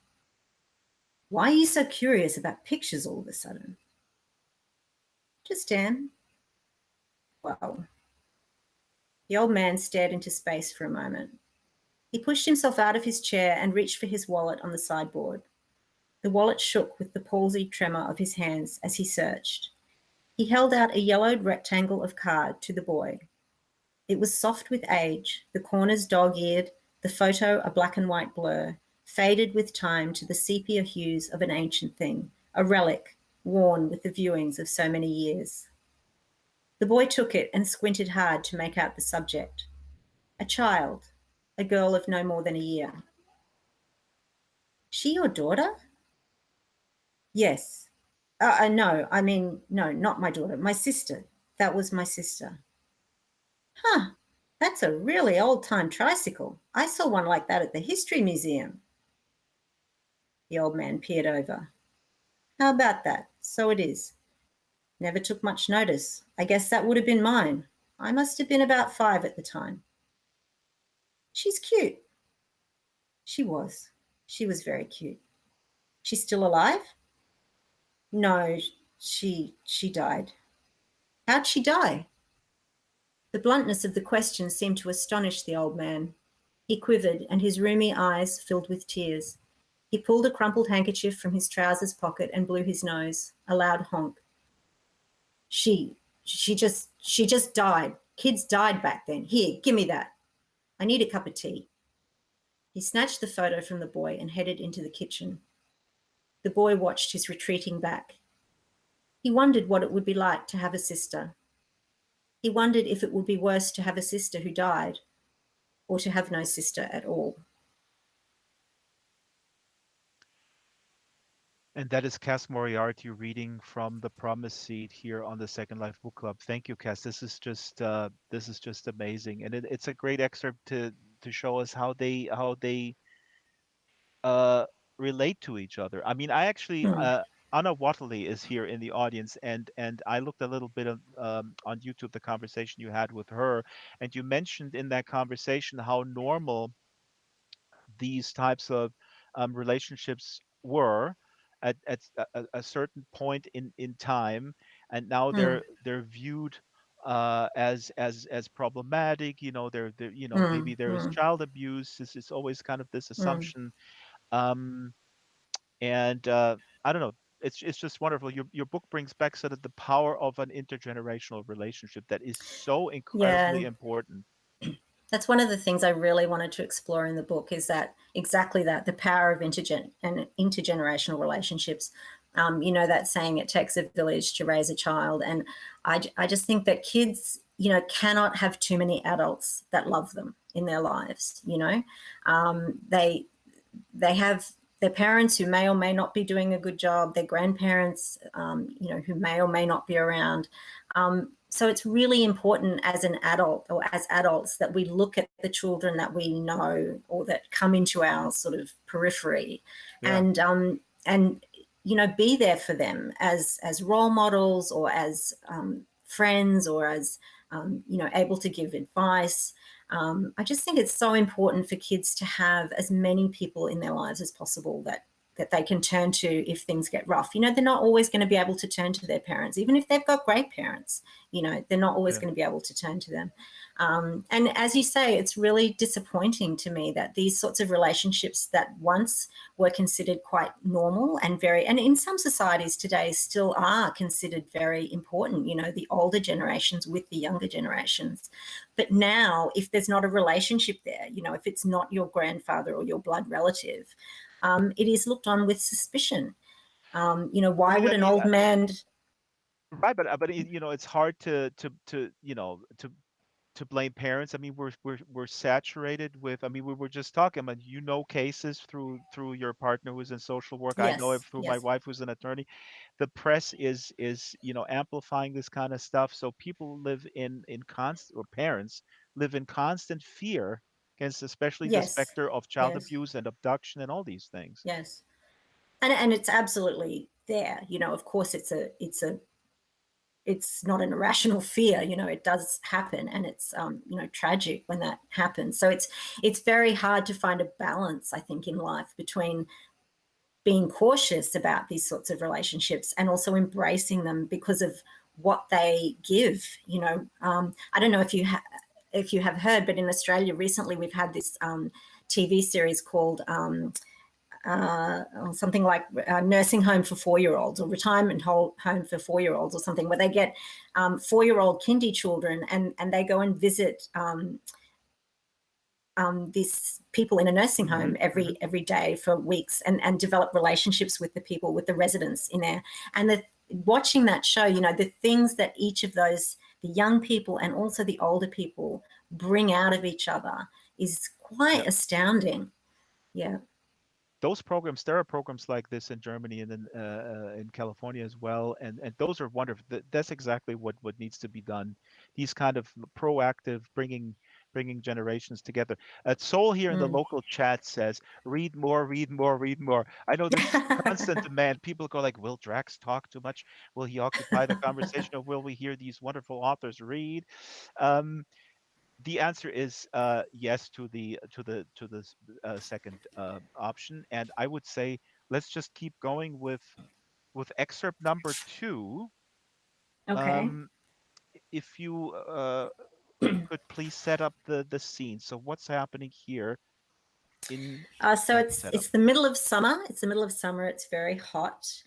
Speaker 2: Why are you so curious about pictures all of a sudden? Just Dan. Well, the old man stared into space for a moment. He pushed himself out of his chair and reached for his wallet on the sideboard. The wallet shook with the palsied tremor of his hands as he searched. He held out a yellowed rectangle of card to the boy. It was soft with age, the corners dog-eared, the photo a black and white blur, faded with time to the sepia hues of an ancient thing, a relic, worn with the viewings of so many years. The boy took it and squinted hard to make out the subject. A child, a girl of no more than a year. She your daughter? Yes. No, I mean, no, not my daughter. My sister. That was my sister. Huh. That's a really old-time tricycle. I saw one like that at the History Museum. The old man peered over. How about that? So it is. Never took much notice. I guess that would have been mine. I must have been about 5 at the time. She's cute. She was. She was very cute. She's still alive? No, she died. How'd she die? The bluntness of the question seemed to astonish the old man. He quivered, and his rheumy eyes filled with tears. He pulled a crumpled handkerchief from his trousers pocket and blew his nose. A loud honk. She just died. Kids died back then. Here, give me that. I need a cup of tea. He snatched the photo from the boy and headed into the kitchen. The boy watched his retreating back. He wondered what it would be like to have a sister. He wondered if it would be worse to have a sister who died or to have no sister at all.
Speaker 1: And that is Cass Moriarty reading from The Promise Seed here on the Second Life Book Club. Thank you, Cass. This is just amazing, and it's a great excerpt to show us how they uh, relate to each other. I mean, I actually
Speaker 2: Hmm.
Speaker 1: Anna Watley is here in the audience, and I looked a little bit on YouTube the conversation you had with her, and you mentioned in that conversation how normal these types of relationships were at a certain point in time, and now
Speaker 2: Hmm.
Speaker 1: they're viewed as problematic. You know, they're
Speaker 2: Hmm.
Speaker 1: maybe there is
Speaker 2: Hmm.
Speaker 1: child abuse. This is always kind of this
Speaker 2: Hmm.
Speaker 1: assumption, um, and I don't know. It's just wonderful. Your book brings back sort of the power of an intergenerational relationship that is so incredibly
Speaker 2: Yeah,
Speaker 1: important.
Speaker 2: that's one of the things I really wanted to explore in the book is that exactly that the power of intergenerational relationships. That saying, it takes a village to raise a child. And I just think that kids, cannot have too many adults that love them in their lives. They have their parents who may or may not be doing a good job, their grandparents, who may or may not be around. So it's really important as an adult or as adults that we look at the children that we know or that come into our sort of periphery,
Speaker 1: Yeah.
Speaker 2: and be there for them as role models or as friends or as able to give advice. I just think it's so important for kids to have as many people in their lives as possible that they can turn to if things get rough. They're not always going to be able to turn to their parents, even if they've got great parents. They're not always
Speaker 1: Yeah.
Speaker 2: going to be able to turn to them. And as you say, it's really disappointing to me that these sorts of relationships that once were considered quite normal and in some societies today still are considered very important, the older generations with the younger generations. But now, if there's not a relationship there, if it's not your grandfather or your blood relative, it is looked on with suspicion. Why
Speaker 1: Right.
Speaker 2: would
Speaker 1: I
Speaker 2: an
Speaker 1: mean,
Speaker 2: old man?
Speaker 1: right, but it's hard to blame parents. I mean, we're saturated with. I mean, we were just talking about cases through your partner who's in social work. I know it
Speaker 2: Yes,
Speaker 1: through my
Speaker 2: yes,
Speaker 1: wife who's an attorney. The press is amplifying this kind of stuff, so people live in constant, or parents live in constant fear against, especially the
Speaker 2: yes,
Speaker 1: specter of child
Speaker 2: yes,
Speaker 1: abuse and abduction and all these things.
Speaker 2: yes, and it's absolutely there. Of course, it's not an irrational fear. It does happen, and it's tragic when that happens. So it's very hard to find a balance, I think, in life between being cautious about these sorts of relationships and also embracing them because of what they give. I don't know if you have heard, but in Australia recently we've had this TV series called something like nursing home for 4-year-olds or retirement home for 4-year-olds or something, where they get 4-year-old kindy children and they go and visit these people in a nursing
Speaker 1: Hmm.
Speaker 2: home
Speaker 1: Hmm.
Speaker 2: every day for weeks and develop relationships with the people, with the residents in there. And watching that show, the things that each of those, the young people and also the older people, bring out of each other is
Speaker 1: Yeah.
Speaker 2: quite astounding. Yeah.
Speaker 1: those programs, there are programs like this in Germany and in California as well, and those are wonderful. That's exactly what needs to be done. These kind of proactive bringing generations together. Soul here in the
Speaker 2: Mm.
Speaker 1: local chat says, "Read more, read more, read more." I know there's constant demand. People go like, "Will Drax talk too much? Will he occupy the conversation, or will we hear these wonderful authors read?" Um, the answer is yes to the second option, and I would say let's just keep going with excerpt number two.
Speaker 2: Okay.
Speaker 1: Um, if you could please set up the scene. So what's happening here in
Speaker 2: So
Speaker 1: that
Speaker 2: it's
Speaker 1: setup?
Speaker 2: it's the middle of summer. It's the middle of summer. It's very hot.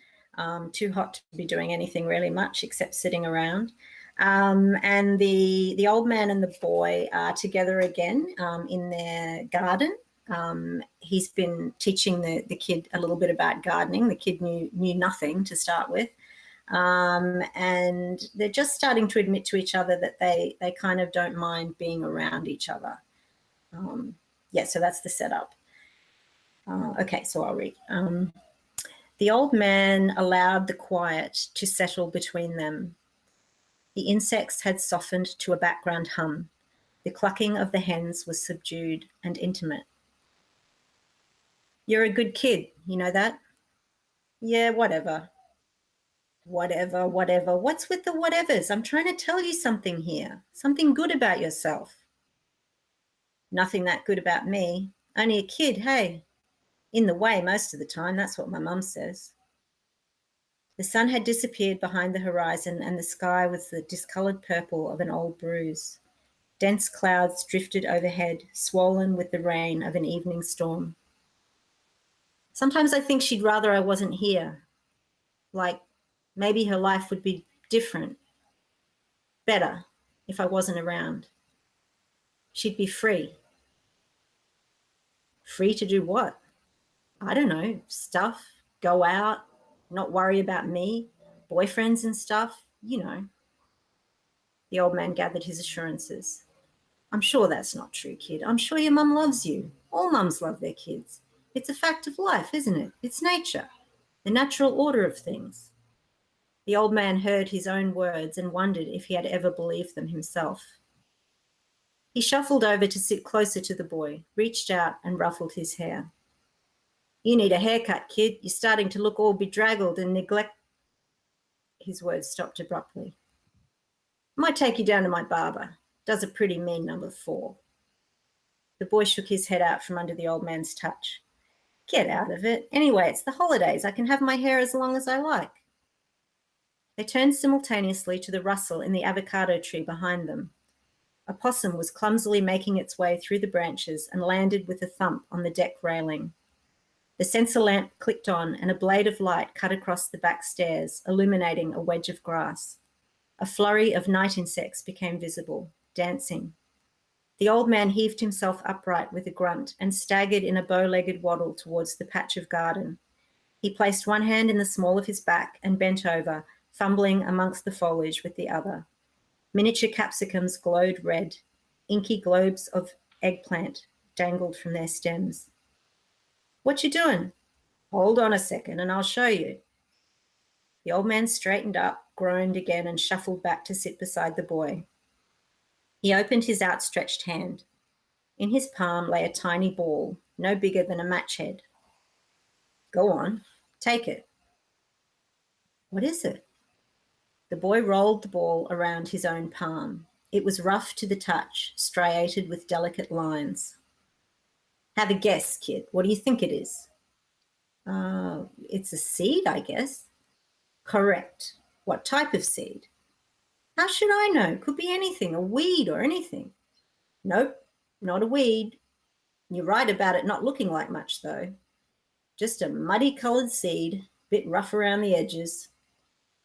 Speaker 2: Too hot to be doing anything really much except sitting around. And the old man and the boy are together again in their garden. He's been teaching the kid a little bit about gardening. The kid knew nothing to start with. And they're just starting to admit to each other that they kind of don't mind being around each other. Yeah, so that's the setup. Okay, so I'll read. The old man allowed the quiet to settle between them. The insects had softened to a background hum. The clucking of the hens was subdued and intimate. You're a good kid, you know that? Yeah, whatever. Whatever, whatever. What's with the whatevers? I'm trying to tell you something here. Something good about yourself. Nothing that good about me. Only a kid, hey. In the way most of the time, that's what my mum says. The sun had disappeared behind the horizon, and the sky was the discoloured purple of an old bruise. Dense clouds drifted overhead, swollen with the rain of an evening storm. Sometimes I think she'd rather I wasn't here. Like, maybe her life would be different, better, if I wasn't around. She'd be free. Free to do what? I don't know, stuff, go out, not worry about me, boyfriends and stuff, you know. The old man gathered his assurances. I'm sure that's not true, kid. I'm sure your mum loves you. All mums love their kids. It's a fact of life, isn't it? It's nature, the natural order of things. The old man heard his own words and wondered if he had ever believed them himself. He shuffled over to sit closer to the boy, reached out and ruffled his hair. You need a haircut, kid. You're starting to look all bedraggled and neglect. His words stopped abruptly. Might take you down to my barber. Does a pretty mean number 4. The boy shook his head out from under the old man's touch. Get out of it. Anyway, it's the holidays. I can have my hair as long as I like. They turned simultaneously to the rustle in the avocado tree behind them. A possum was clumsily making its way through the branches and landed with a thump on the deck railing. The sensor lamp clicked on, and a blade of light cut across the back stairs, illuminating a wedge of grass. A flurry of night insects became visible, dancing. The old man heaved himself upright with a grunt and staggered in a bow-legged waddle towards the patch of garden. He placed one hand in the small of his back and bent over, fumbling amongst the foliage with the other. Miniature capsicums glowed red. Inky globes of eggplant dangled from their stems. What you doing? Hold on a second and I'll show you. The old man straightened up, groaned again, and shuffled back to sit beside the boy. He opened his outstretched hand. In his palm lay a tiny ball, no bigger than a match head. Go on, take it. What is it? The boy rolled the ball around his own palm. It was rough to the touch, striated with delicate lines. Have a guess, kid. What do you think it is? It's a seed, I guess. Correct. What type of seed? How should I know? Could be anything, a weed or anything. Nope, not a weed. You're right about it not looking like much, though. Just a muddy-coloured seed, bit rough around the edges.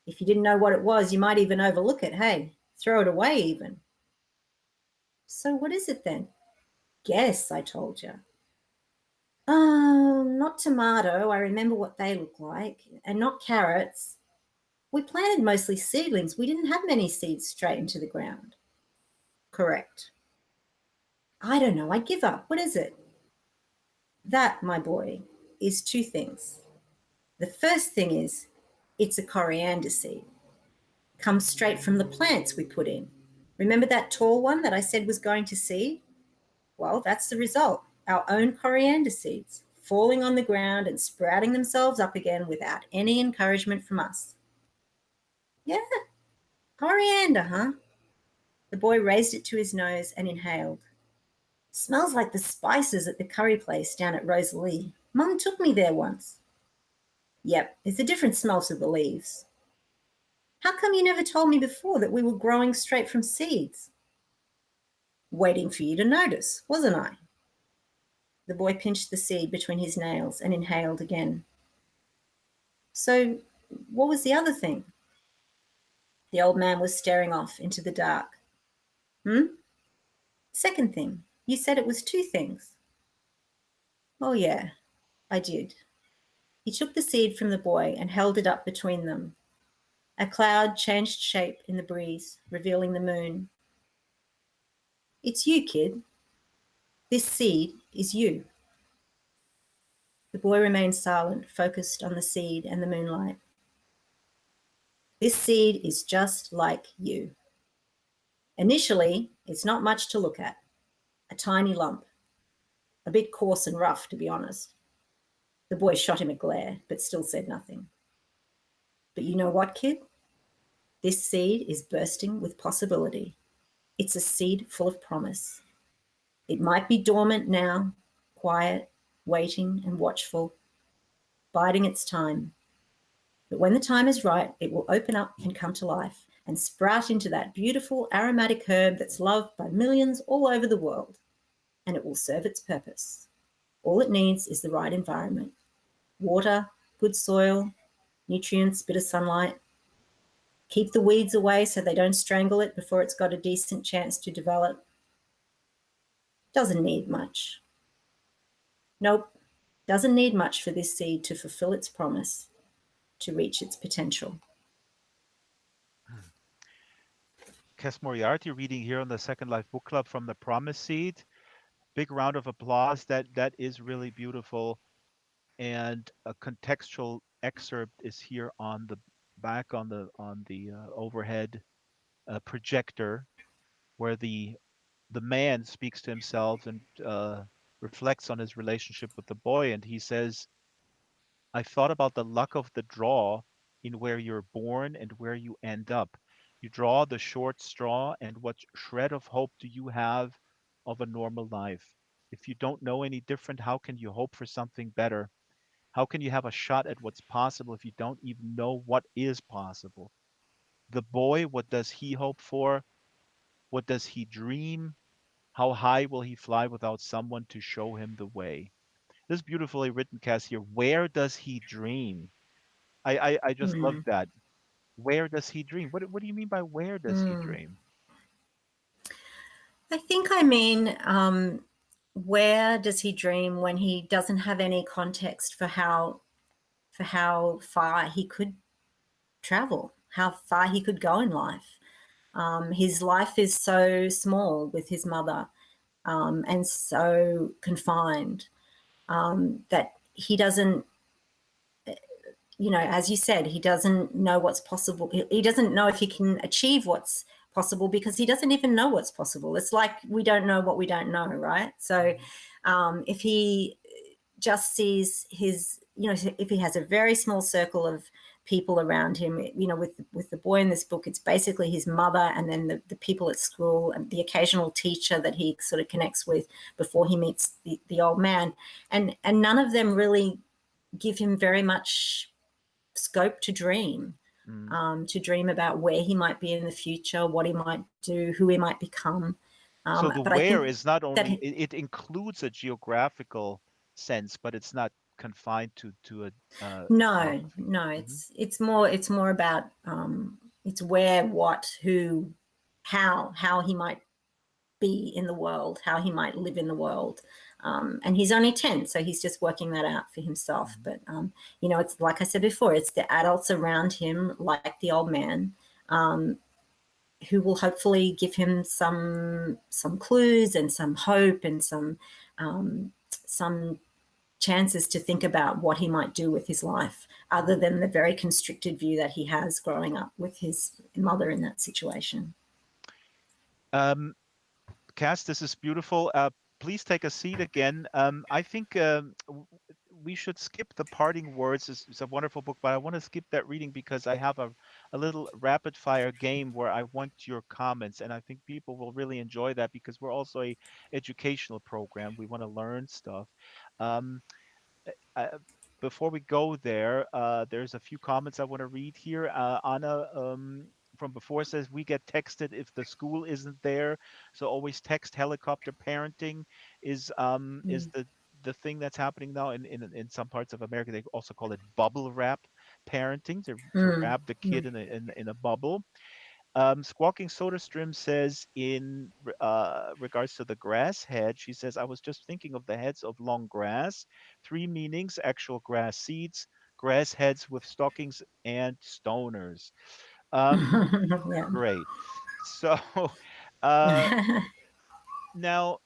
Speaker 2: If you didn't know what it was, you might even overlook it, hey? Throw it away, even. So what is it, then? Guess, I told you. Not tomato. I remember what they look like. And not carrots. We planted mostly seedlings. We didn't have many seeds straight into the ground. Correct. I don't know. I give up. What is it? That, my boy, is two things. The first thing is it's a coriander seed. Comes straight from the plants we put in. Remember that tall one that I said was going to seed? Well, that's the result. Our own coriander seeds falling on the ground and sprouting themselves up again without any encouragement from us. Yeah, coriander, huh? The boy raised it to his nose and inhaled. Smells like the spices at the curry place down at Rosalie. Mum took me there once. Yep, it's a different smell to the leaves. How come you never told me before that we were growing straight from seeds? Waiting for you to notice, wasn't I? The boy pinched the seed between his nails and inhaled again. So, what was the other thing? The old man was staring off into the dark. Second thing, you said it was two things. Oh, yeah, I did. He took the seed from the boy and held it up between them. A cloud changed shape in the breeze, revealing the moon. It's you, kid. This seed is you. The boy remained silent, focused on the seed and the moonlight. This seed is just like you. Initially, it's not much to look at. A tiny lump. A bit coarse and rough, to be honest. The boy shot him a glare, but still said nothing. But you know what, kid? This seed is bursting with possibility. It's a seed full of promise. It might be dormant now, quiet, waiting and watchful, biding its time. But when the time is right, it will open up and come to life and sprout into that beautiful aromatic herb that's loved by millions all over the world. And it will serve its purpose. All it needs is the right environment. Water, good soil, nutrients, bit of sunlight. Keep the weeds away so they don't strangle it before it's got a decent chance to develop. Doesn't need much. Nope, doesn't need much for this seed to fulfill its promise, to reach its potential.
Speaker 1: Cass Moriarty reading here on the Second Life Book Club from the Promise Seed. Big round of applause. That is really beautiful. And a contextual excerpt is here on the back on the overhead projector, where the man speaks to himself and reflects on his relationship with the boy, and he says, I thought about the luck of the draw in where you're born and where you end up. You draw the short straw, and what shred of hope do you have of a normal life? If you don't know any different, how can you hope for something better? How can you have a shot at what's possible if you don't even know what is possible? The boy, what does he hope for? What does he dream? How high will he fly without someone to show him the way? This is beautifully written, Cass, here. Where does he dream? I just love that. Where does he dream? What do you mean by where does he dream?
Speaker 2: I think I mean, where does he dream when he doesn't have any context for how far he could travel, how far he could go in life? His life is so small with his mother, and so confined, that he doesn't, as you said, he doesn't know what's possible. He doesn't know if he can achieve what's possible because he doesn't even know what's possible. It's like we don't know what we don't know, right? So if he just sees his, if he has a very small circle of people around him, with the boy in this book, it's basically his mother and then the people at school and the occasional teacher that he sort of connects with before he meets the old man. And none of them really give him very much scope to dream, about where he might be in the future, what he might do, who he might become.
Speaker 1: So the
Speaker 2: But I
Speaker 1: where
Speaker 2: think
Speaker 1: is not
Speaker 2: that
Speaker 1: only it includes a geographical sense, but it's not confined to a
Speaker 2: no,
Speaker 1: geography.
Speaker 2: it's more about it's where, what, who, how he might be in the world, how he might live in the world. And he's only 10, so he's just working that out for himself. But, it's like I said before, it's the adults around him, like the old man, who will hopefully give him some clues and some hope and some chances to think about what he might do with his life, other than the very constricted view that he has growing up with his mother in that situation.
Speaker 1: Um, Cass, this is beautiful. Please take a seat again. I think we should skip the parting words. It's a wonderful book, but I want to skip that reading because I have a little rapid fire game where I want your comments, and I think people will really enjoy that because we're also a educational program. We want to learn stuff. Um, uh, Before we go there, there's a few comments I want to read here. Anna from before says we get texted if the school isn't there, so always text. Helicopter parenting is
Speaker 2: Mm.
Speaker 1: the thing that's happening now in some parts of America. They also call it bubble wrap parenting to
Speaker 2: Mm.
Speaker 1: wrap the kid
Speaker 2: Mm.
Speaker 1: in a bubble. Squawking Soda Stream says, in regards to the grass head, she says, I was just thinking of the heads of long grass. Three meanings: actual grass seeds, grass heads with stockings, and stoners. Um, Great. So, uh, now,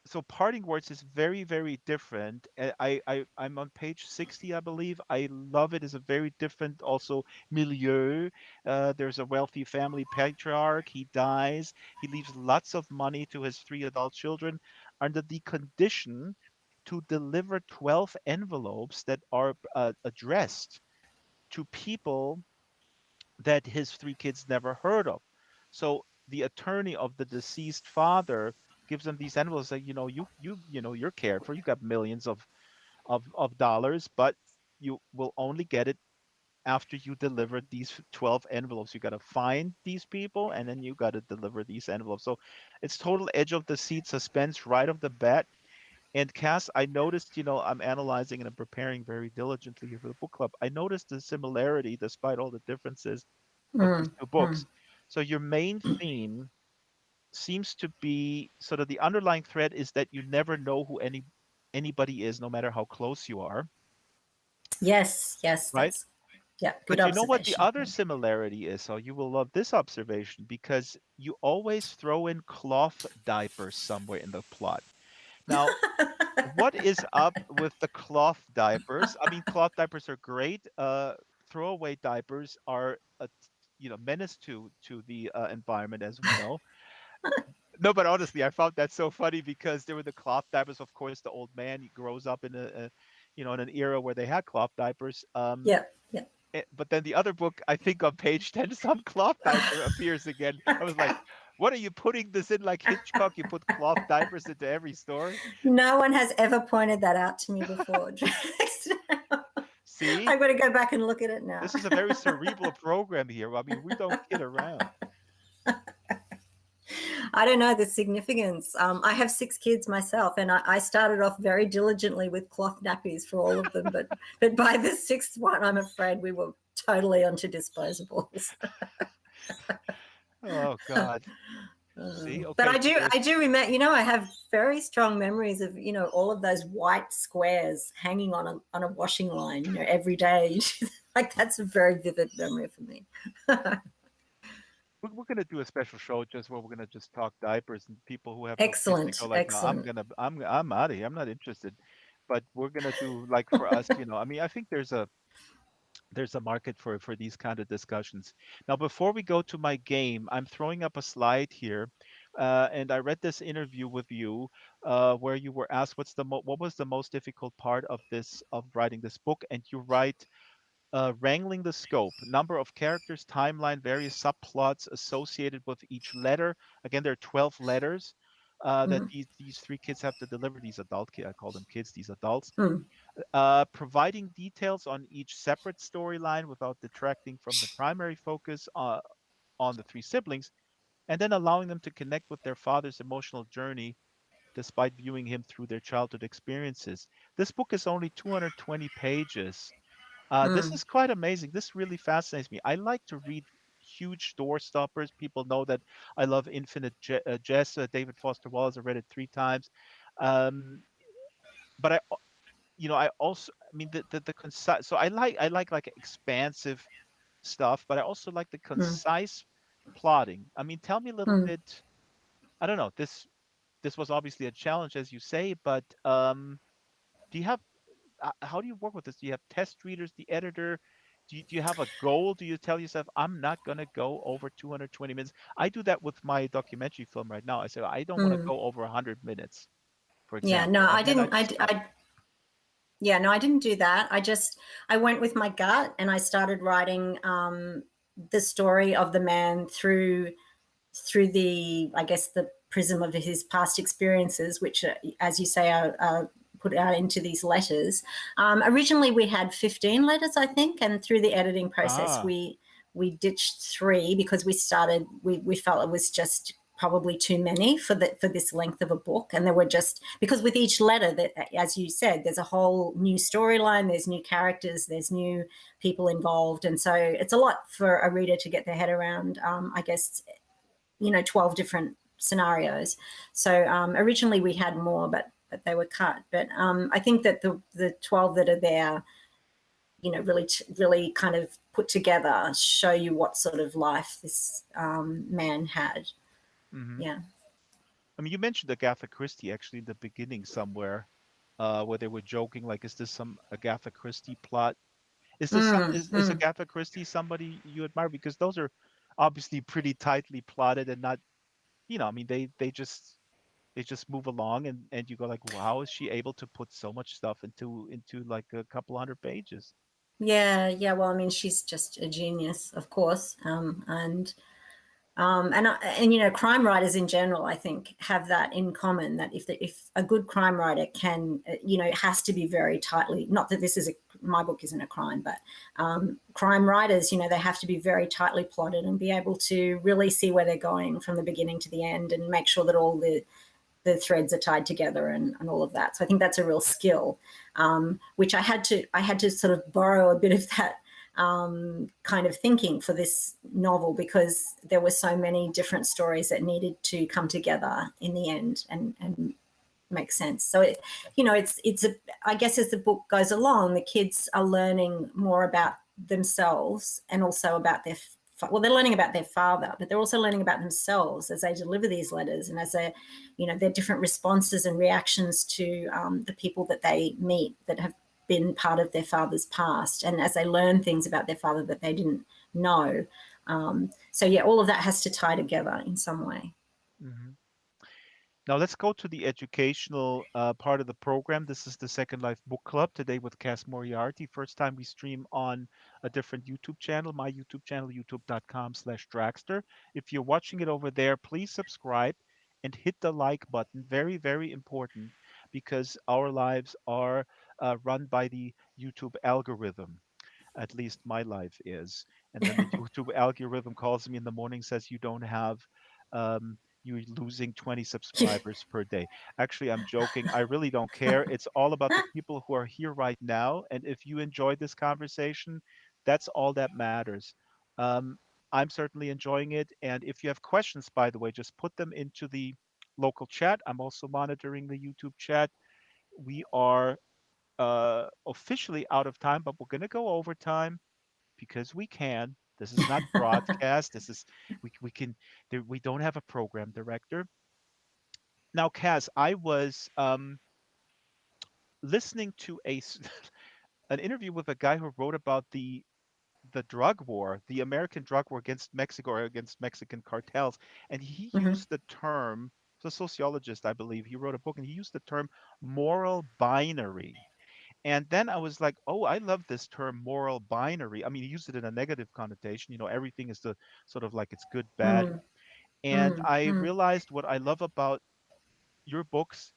Speaker 1: so parting words is very, very different. I'm on page 60, I believe. I love it. It's a very different also milieu. There's a wealthy family patriarch. He dies. He leaves lots of money to his three adult children under the condition to deliver 12 envelopes that are addressed to people that his three kids never heard of. So the attorney of the deceased father gives them these envelopes, like, you're cared for, you got millions of dollars, but you will only get it after you deliver these 12 envelopes. You got to find these people and then you got to deliver these envelopes. So it's total edge of the seat suspense right off the bat. And Cass, I noticed, I'm analyzing and I'm preparing very diligently here for the book club. I noticed the similarity despite all the differences of these
Speaker 2: Mm.
Speaker 1: two
Speaker 2: Mm.
Speaker 1: books. So your main theme seems to be sort of the underlying thread is that you never know who anybody is, no matter how close you are,
Speaker 2: Yes, yes,
Speaker 1: right?
Speaker 2: that's, yeah, good
Speaker 1: But you know what the
Speaker 2: observation.
Speaker 1: other
Speaker 2: Yeah.
Speaker 1: similarity is? So you will love this observation because you always throw in cloth diapers somewhere in the plot. Now, what is up with the cloth diapers? I mean, cloth diapers are great. Throwaway diapers are a menace to the environment, as we know. No, but honestly, I found that so funny because there were the cloth diapers. Of course, the old man, he grows up in in an era where they had cloth diapers.
Speaker 2: Yeah, yeah.
Speaker 1: But then the other book, I think on page 10, some cloth diaper appears again. I was like, what are you putting this in like Hitchcock? You put cloth diapers into every story?
Speaker 2: No one has ever pointed that out to me before.
Speaker 1: See,
Speaker 2: I've got to go back and look at it now.
Speaker 1: this is a very cerebral program here. I mean, we don't kid around.
Speaker 2: I don't know the significance. I have 6 kids myself, and I started off very diligently with cloth nappies for all of them, but by the 6th one, I'm afraid we were totally onto disposables.
Speaker 1: Oh God. See,
Speaker 2: But
Speaker 1: okay,
Speaker 2: I
Speaker 1: so
Speaker 2: do
Speaker 1: there's
Speaker 2: I do remember, I have very strong memories of, all of those white squares hanging on a washing line, every day. Like, that's a very vivid memory for me.
Speaker 1: we're gonna do a special show just where we're gonna just talk diapers and people who have no kids they go
Speaker 2: Excellent,
Speaker 1: like, no,
Speaker 2: excellent.
Speaker 1: I'm out of here. I'm not interested. But we're gonna do like for us, I mean, I think there's a market for these kind of discussions. Now, before we go to my game, I'm throwing up a slide here, and I read this interview with you where you were asked what was the most difficult part of writing this book, and you write wrangling the scope, number of characters, timeline, various subplots associated with each letter. Again, there are 12 letters that
Speaker 2: Mm,
Speaker 1: these three kids have to deliver. These adult kids, I call them kids, these adults,
Speaker 2: mm,
Speaker 1: providing details on each separate storyline without detracting from the primary focus on the three siblings, and then allowing them to connect with their father's emotional journey despite viewing him through their childhood experiences. This book is only 220 pages. This
Speaker 2: mm,
Speaker 1: is quite amazing. This really fascinates me. I like to read huge door stoppers. People know that I love Infinite Jest. David Foster Wallace. I read it 3 times. Um, but I also, I mean, the concise. So I like expansive stuff, but I also like the
Speaker 2: mm,
Speaker 1: concise plotting. I mean, tell me a little
Speaker 2: mm.
Speaker 1: bit. I don't know. This was obviously a challenge, as you say, but Do you have how do you work with this? Do you have test readers, the editor? Do you have a goal? Do you tell yourself, I'm not going to go over 220 minutes? I do that with my documentary film right now. I say, I don't want to
Speaker 2: Mm.
Speaker 1: go over 100 minutes, for
Speaker 2: Yeah, no,
Speaker 1: example. And
Speaker 2: I
Speaker 1: then I
Speaker 2: didn't.
Speaker 1: just cut.
Speaker 2: Yeah, no, I didn't do that. I went with my gut and I started writing the story of the man through the, I guess, the prism of his past experiences, which, as you say, are put out into these letters. Originally, we had 15 letters, I think, and through the editing process,
Speaker 1: Ah,
Speaker 2: we ditched 3 because we felt it was just probably too many for this length of a book, and there were just, because with each letter, that, as you said, there's a whole new storyline, there's new characters, there's new people involved, and so it's a lot for a reader to get their head around. I guess, 12 different scenarios. So originally we had more, but they were cut. But I think that the 12 that are there, really kind of put together, show you what sort of life this man had.
Speaker 1: hmm.
Speaker 2: Yeah.
Speaker 1: I mean, you mentioned Agatha Christie actually in the beginning somewhere, where they were joking, like, is this some Agatha Christie plot? Is
Speaker 2: Mm.
Speaker 1: Agatha Christie somebody you admire? Because those are obviously pretty tightly plotted and not, I mean, they just move along, and you go like, wow, how is she able to put so much stuff into like a couple hundred pages?
Speaker 2: Yeah, yeah. Well, I mean, she's just a genius, of course, and crime writers in general, I think, have that in common, that if a good crime writer can, it has to be very tightly, not that my book isn't a crime, but crime writers, they have to be very tightly plotted and be able to really see where they're going from the beginning to the end and make sure that all the threads are tied together, and all of that. So I think that's a real skill, which I had to sort of borrow a bit of that kind of thinking for this novel, because there were so many different stories that needed to come together in the end and make sense. So I guess as the book goes along, the kids are learning more about themselves and also about they're learning about their father, but they're also learning about themselves as they deliver these letters, and as their different responses and reactions to the people that they meet that have been part of their father's past, and as they learn things about their father that they didn't know. So yeah, all of that has to tie together in some way.
Speaker 1: Hmm. Now let's go to the educational part of the program. This is the Second Life Book Club today with Cass Moriarty. First time we stream on a different YouTube channel, my YouTube channel, youtube.com/Draxtor. If you're watching it over there, please subscribe and hit the like button. Very, very important, because our lives are run by the YouTube algorithm. At least my life is. And then the YouTube algorithm calls me in the morning, says you don't have, you're losing 20 subscribers per day. Actually, I'm joking. I really don't care. It's all about the people who are here right now. And if you enjoyed this conversation, that's all that matters. Um, I'm certainly enjoying it. And if you have questions, by the way, just put them into the local chat. I'm also monitoring the YouTube chat. We are officially out of time, but we're going to go over time because we can. This is not broadcast. This is we can. We don't have a program director now. Kaz, I was listening to an interview with a guy who wrote about the drug war, the American drug war against Mexico or against Mexican cartels, and he
Speaker 2: Mm-hmm.
Speaker 1: used the term. He's a sociologist, I believe. He wrote a book and he used the term moral binary. And then I was like, oh, I love this term moral binary. I mean, he used it in a negative connotation. Everything is the sort of like it's good, bad.
Speaker 2: Mm,
Speaker 1: And
Speaker 2: mm,
Speaker 1: I
Speaker 2: mm.
Speaker 1: realized what I love about your books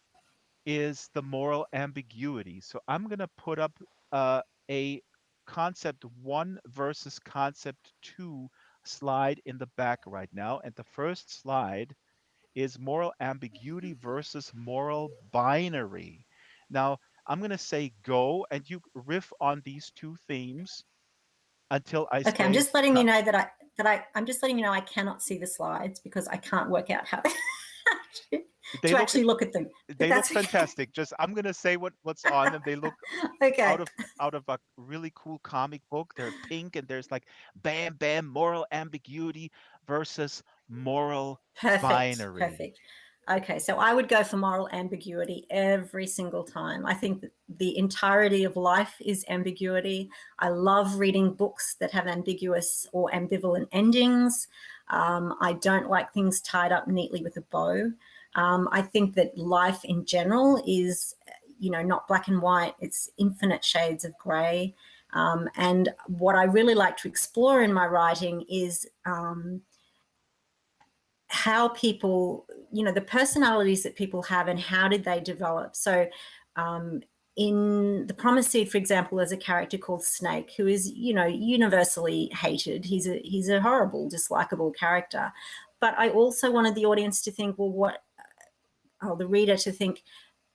Speaker 1: is the moral ambiguity. So I'm going to put up a concept one versus concept two slide in the back right now. And the first slide is moral ambiguity versus moral binary. Now, I'm going to say go, and you riff on these two themes until I
Speaker 2: Okay, I'm
Speaker 1: say
Speaker 2: just letting you
Speaker 1: stop.
Speaker 2: know I'm just letting you know I cannot see the slides because I can't work out how to,
Speaker 1: They
Speaker 2: to
Speaker 1: look
Speaker 2: actually look at them. But
Speaker 1: they look
Speaker 2: that's okay.
Speaker 1: fantastic. Just I'm going to say what's on them. They look
Speaker 2: Okay,
Speaker 1: out of out of a really cool comic book. They're pink and there's like bam bam moral ambiguity versus moral
Speaker 2: perfect,
Speaker 1: binary.
Speaker 2: perfect. Okay, so I would go for moral ambiguity every single time. I think that the entirety of life is ambiguity. I love reading books that have ambiguous or ambivalent endings. I don't like things tied up neatly with a bow. I think that life in general is, not black and white, it's infinite shades of grey. And what I really like to explore in my writing is how people, the personalities that people have and how did they develop. So in The Promised Seed, for example, there's a character called Snake who is, universally hated. He's a horrible, dislikable character. But I also wanted the audience to think, well, the reader to think,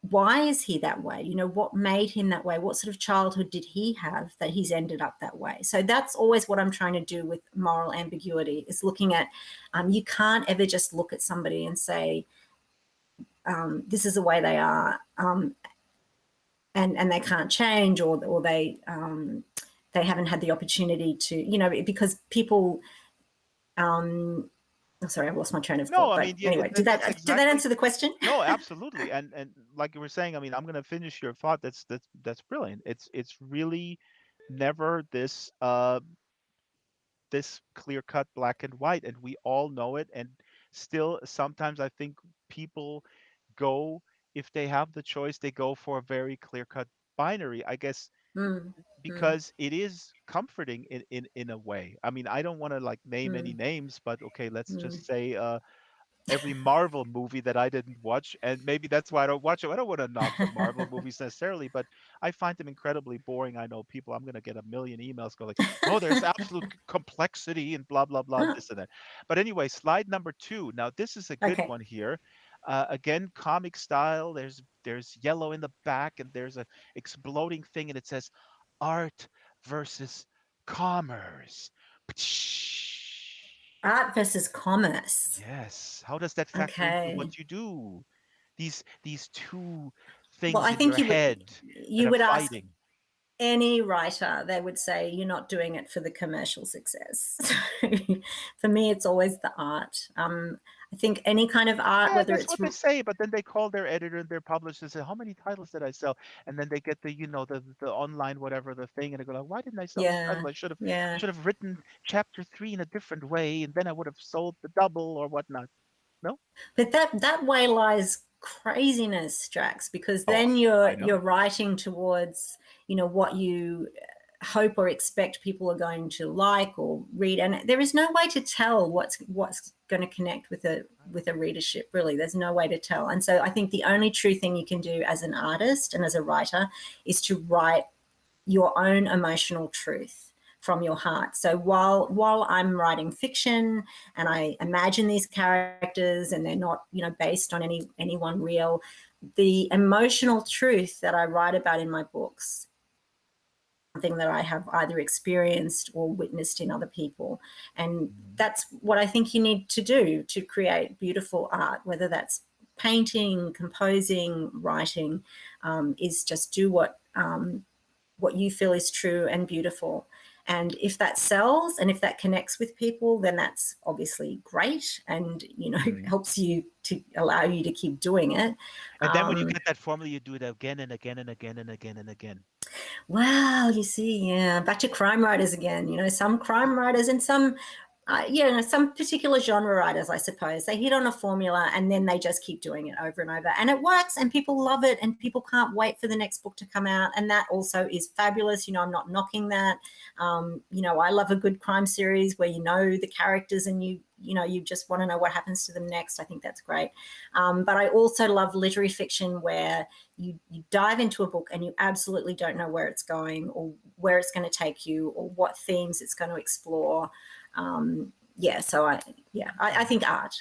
Speaker 2: why is he that way? What made him that way? What sort of childhood did he have that he's ended up that way? So that's always what I'm trying to do with moral ambiguity, is looking at, you can't ever just look at somebody and say, this is the way they are, and they can't change, or they haven't had the opportunity to, because people, sorry, I've lost my train of
Speaker 1: No,
Speaker 2: thought.
Speaker 1: I
Speaker 2: But
Speaker 1: mean, yeah,
Speaker 2: anyway,
Speaker 1: that's
Speaker 2: did that
Speaker 1: exactly.
Speaker 2: answer the question?
Speaker 1: No, absolutely. And like you were saying, I mean, I'm gonna finish your thought. That's brilliant. It's really never this clear cut black and white, and we all know it. And still, sometimes I think people go, if they have the choice, they go for a very clear cut binary. I guess
Speaker 2: Mm, mm,
Speaker 1: because it is comforting in a way. I mean, I don't want to like name any
Speaker 2: mm,
Speaker 1: names, but okay, let's
Speaker 2: mm.
Speaker 1: just say every Marvel movie that I didn't watch, and maybe that's why I don't watch it. I don't want to knock the Marvel movies necessarily, but I find them incredibly boring. I know people, I'm going to get a million emails go like, no, there's absolute complexity and blah blah blah, this and that. But anyway, slide number 2. Now this is a good
Speaker 2: Okay.
Speaker 1: one here. Again, comic style. There's yellow in the back, and there's a exploding thing, and it says art versus commerce.
Speaker 2: Art versus commerce.
Speaker 1: Yes. How does that factor into
Speaker 2: Okay.
Speaker 1: what you do? These two
Speaker 2: Well,
Speaker 1: things
Speaker 2: I
Speaker 1: in your
Speaker 2: think
Speaker 1: head that
Speaker 2: you
Speaker 1: are
Speaker 2: would ask
Speaker 1: fighting.
Speaker 2: any writer, they would say you're not doing it for the commercial success. So for me, it's always the art. I think any kind of art,
Speaker 1: Yeah,
Speaker 2: whether
Speaker 1: that's
Speaker 2: it's
Speaker 1: what they say, but then they call their editor and their publisher and say, "How many titles did I sell?" And then they get the online whatever the thing, and they go like, "Why didn't I sell this
Speaker 2: yeah,
Speaker 1: title? I
Speaker 2: yeah.
Speaker 1: should have written chapter 3 in a different way, and then I would have sold the double or whatnot." No?
Speaker 2: But that way lies craziness, Drax, because
Speaker 1: Oh,
Speaker 2: then
Speaker 1: I
Speaker 2: you're
Speaker 1: know.
Speaker 2: writing towards, what you hope or expect people are going to like or read, and there is no way to tell what's going to connect with a readership. Really, there's no way to tell. And so I think the only true thing you can do as an artist and as a writer is to write your own emotional truth from your heart. So while I'm writing fiction and I imagine these characters and they're not, based on anyone real, the emotional truth that I write about in my books, something that I have either experienced or witnessed in other people. And
Speaker 1: Mhm.
Speaker 2: that's what I think you need to do to create beautiful art, whether that's painting, composing, writing, is just do what you feel is true and beautiful. And if that sells and if that connects with people, then that's obviously great and,
Speaker 1: Mhm.
Speaker 2: helps you to allow you to keep doing it.
Speaker 1: And then when you
Speaker 2: Um,
Speaker 1: get that formula, you do it again and again and again and again and again.
Speaker 2: Wow, you see, yeah, back to crime writers again. Some crime writers and some, some particular genre writers, I suppose, they hit on a formula and then they just keep doing it over and over. And it works and people love it and people can't wait for the next book to come out. And that also is fabulous. I'm not knocking that. I love a good crime series where the characters and you just want to know what happens to them next. I think that's great. But I also love literary fiction where you dive into a book and you absolutely don't know where it's going or where it's going to take you or what themes it's going to explore. Yeah, so I
Speaker 1: Mhm.
Speaker 2: think art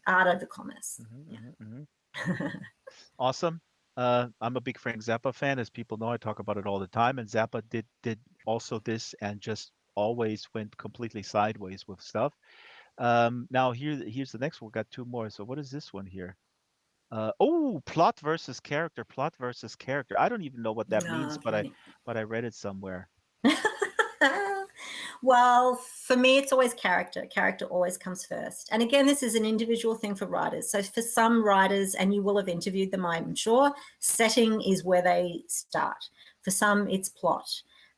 Speaker 2: over commerce.
Speaker 1: Mhm,
Speaker 2: Yeah.
Speaker 1: mhm, mhm. Awesome. I'm a big Frank Zappa fan. As people know, I talk about it all the time. And Zappa did also this and just always went completely sideways with stuff. Now here's the next one. We got two more. So what is this one here? Oh, plot versus character, plot versus character. I don't even know what that means,
Speaker 2: Okay.
Speaker 1: but I read it somewhere.
Speaker 2: Well, for me, it's always character. Character always comes first. And again, this is an individual thing for writers. So for some writers, and you will have interviewed them, I'm sure, setting is where they start. For some, it's plot.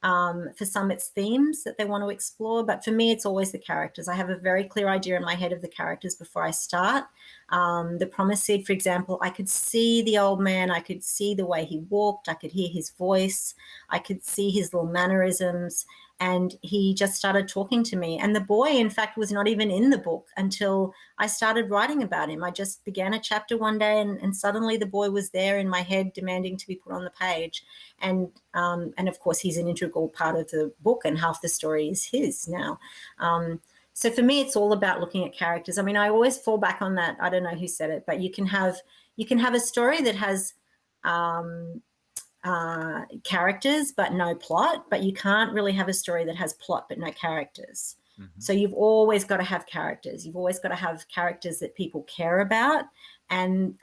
Speaker 2: For some, it's themes that they want to explore. But for me, it's always the characters. I have a very clear idea in my head of the characters before I start. The Promise Seed, for example, I could see the old man. I could see the way he walked. I could hear his voice. I could see his little mannerisms. And he just started talking to me. And the boy, in fact, was not even in the book until I started writing about him. I just began a chapter one day, and suddenly the boy was there in my head, demanding to be put on the page. And of course, he's an integral part of the book, and half the story is his now. So for me, it's all about looking at characters. I mean, I always fall back on that. I don't know who said it, but you can have a story that has characters but no plot, but you can't really have a story that has plot but no characters.
Speaker 1: Mm-hmm.
Speaker 2: So you've always got to have characters. You've always got to have characters that people care about, and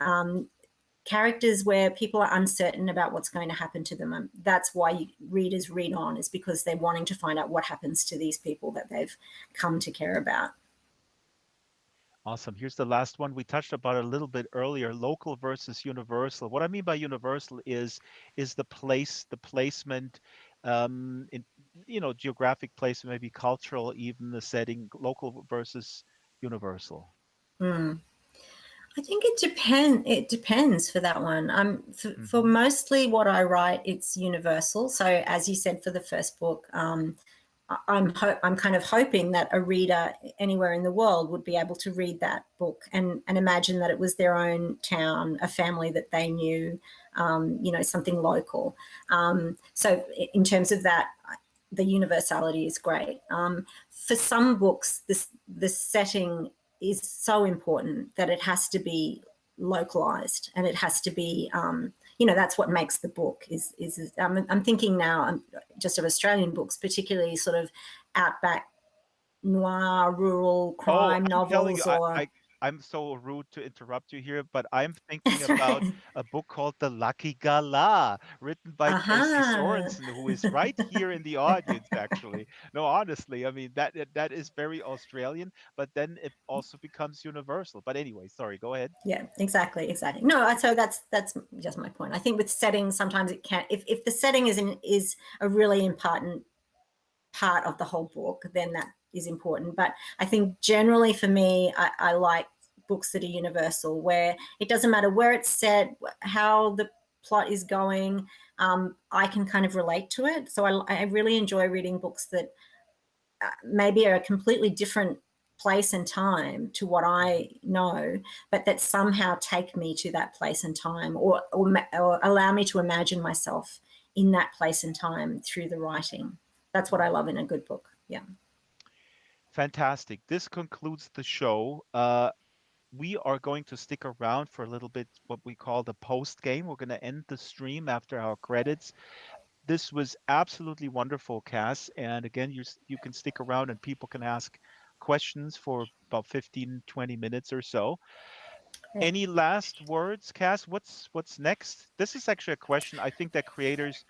Speaker 2: characters where people are uncertain about what's going to happen to them. That's why readers read on, is because they're wanting to find out what happens to these people that they've come to care about.
Speaker 1: Awesome. Here's the last one. We touched about it a little bit earlier, local versus universal. What I mean by universal is the placement, in, geographic placement, maybe cultural, even the setting, local versus universal.
Speaker 2: I think it depends for that one. For mostly what I write, it's universal. So as you said, for the first book, I'm kind of hoping that a reader anywhere in the world would be able to read that book and imagine that it was their own town, a family that they knew, something local. So in terms of that, the universality is great. For some books, the setting is so important that it has to be localized, and it has to be that's what makes the book is I'm thinking now just of Australian books, particularly sort of outback noir rural crime
Speaker 1: I'm telling you,
Speaker 2: novels, or
Speaker 1: I'm so rude to interrupt you here, but I'm thinking about a book called The Lucky Gala, written by Tracy Sorensen, who is right here in the audience, actually. No, honestly, I mean, that is very Australian, but then it also becomes universal. But anyway, sorry, go ahead.
Speaker 2: Yeah, exactly. No, so that's just my point. I think with settings, sometimes it can, if the setting is a really important part of the whole book, then that is important. But I think generally for me, I like books that are universal, where it doesn't matter where it's set, how the plot is going, I can kind of relate to it. So I really enjoy reading books that maybe are a completely different place and time to what I know, but that somehow take me to that place and time, or allow me to imagine myself in that place and time through the writing. That's what I love in a good book. Yeah.
Speaker 1: Fantastic. This concludes the show. We are going to stick around for a little bit, what we call the post game. We're going to end the stream after our credits. This was absolutely wonderful, Cass. And again, you can stick around and people can ask questions for about 15, 20 minutes or so.
Speaker 2: Okay.
Speaker 1: Any last words, Cass? What's next? This is actually a question I think that creators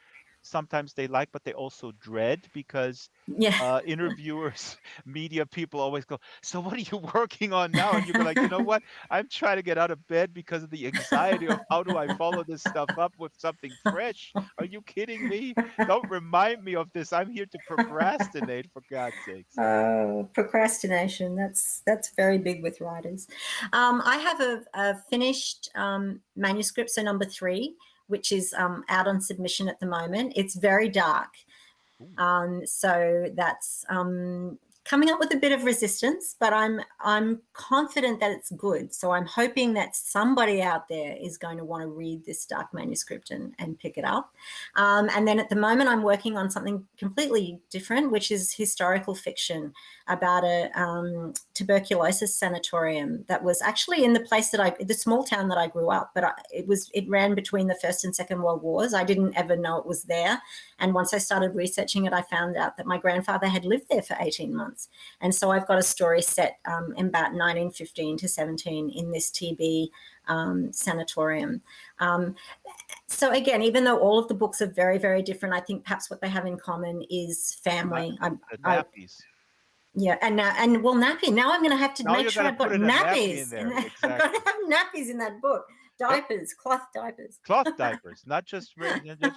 Speaker 1: sometimes they like, but they also dread, because
Speaker 2: Yeah.
Speaker 1: interviewers, media people always go, "So what are you working on now?" And you go like, "You know what? I'm trying to get out of bed because of the anxiety of how do I follow this stuff up with something fresh? Are you kidding me? Don't remind me of this. I'm here to procrastinate, for God's sakes."
Speaker 2: Procrastination. That's very big with writers. I have a finished manuscript, so number 3, which is out on submission at the moment. It's very dark. So that's coming up with a bit of resistance, but I'm confident that it's good. So I'm hoping that somebody out there is going to want to read this dark manuscript and pick it up. And then at the moment, I'm working on something completely different, which is historical fiction about a tuberculosis sanatorium that was actually in the small town that I grew up, but it ran between the First and Second World Wars. I didn't ever know it was there. And once I started researching it, I found out that my grandfather had lived there for 18 months. And so I've got a story set in about 1915 to 17 in this TB sanatorium. So again, even though all of the books are very, very different, I think perhaps what they have in common is family.
Speaker 1: The nappies.
Speaker 2: Yeah, and well, nappy. Now I'm going to have to
Speaker 1: Now
Speaker 2: make
Speaker 1: you're
Speaker 2: sure
Speaker 1: gonna
Speaker 2: I've got
Speaker 1: put in a nappy in
Speaker 2: nappies, and
Speaker 1: there.
Speaker 2: I've got to
Speaker 1: Exactly.
Speaker 2: have nappies in that book.
Speaker 1: Yep.
Speaker 2: Diapers, cloth diapers.
Speaker 1: Cloth diapers, not just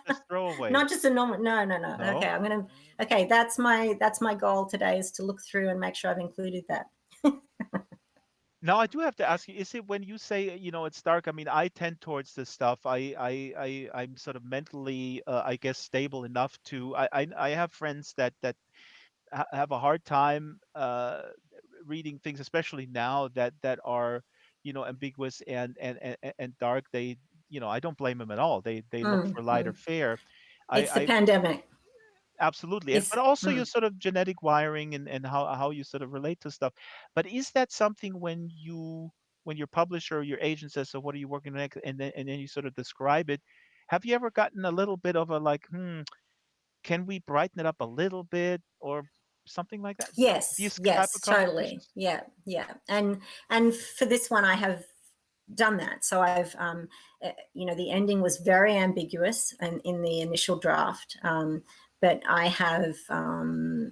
Speaker 1: just throwaway.
Speaker 2: Not just a normal. No, no, no. Okay,
Speaker 1: No.
Speaker 2: I'm gonna. Okay, that's my goal today is to look through and make sure I've included that.
Speaker 1: Now I do have to ask you, is it when you say, it's dark? I mean, I tend towards this stuff. I'm sort of mentally, I guess, stable enough to. I have friends that have a hard time reading things, especially now that are, ambiguous and dark. I don't blame them at all. They look
Speaker 2: Mm,
Speaker 1: for lighter
Speaker 2: mm.
Speaker 1: fare.
Speaker 2: It's the
Speaker 1: I
Speaker 2: pandemic.
Speaker 1: Absolutely,
Speaker 2: It's
Speaker 1: but also your
Speaker 2: mm.
Speaker 1: sort of genetic wiring and how you sort of relate to stuff. But is that something when your publisher or your agent says, "So what are you working on next?" and then you sort of describe it, have you ever gotten a little bit of a like, can we brighten it up a little bit or something like that?
Speaker 2: Yes,
Speaker 1: These type
Speaker 2: yes,
Speaker 1: of
Speaker 2: totally.
Speaker 1: conversations?
Speaker 2: Yeah, yeah. And for this one, I have done that. So the ending was very ambiguous in the initial draft, but I have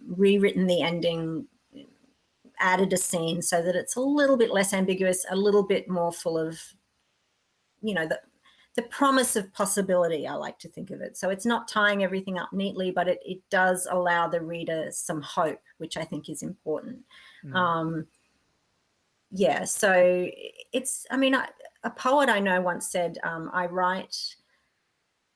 Speaker 2: rewritten the ending, added a scene so that it's a little bit less ambiguous, a little bit more full of, the promise of possibility, I like to think of it. So it's not tying everything up neatly, but it does allow the reader some hope, which I think is important.
Speaker 1: Mm,
Speaker 2: Um, yeah, so a poet I know once said, I write,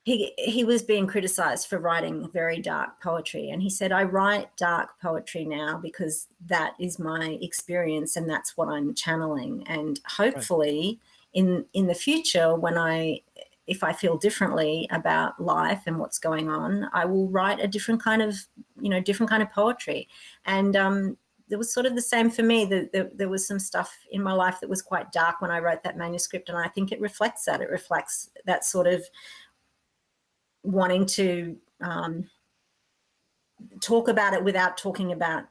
Speaker 2: he was being criticized for writing very dark poetry, and he said, I write dark poetry now because that is my experience and that's what I'm channeling, and
Speaker 1: right.
Speaker 2: hopefully in the future, if I feel differently about life and what's going on, I will write a different kind of poetry. And it was sort of the same for me. There was some stuff in my life that was quite dark when I wrote that manuscript, and I think it reflects that. It reflects that sort of wanting to talk about it without talking about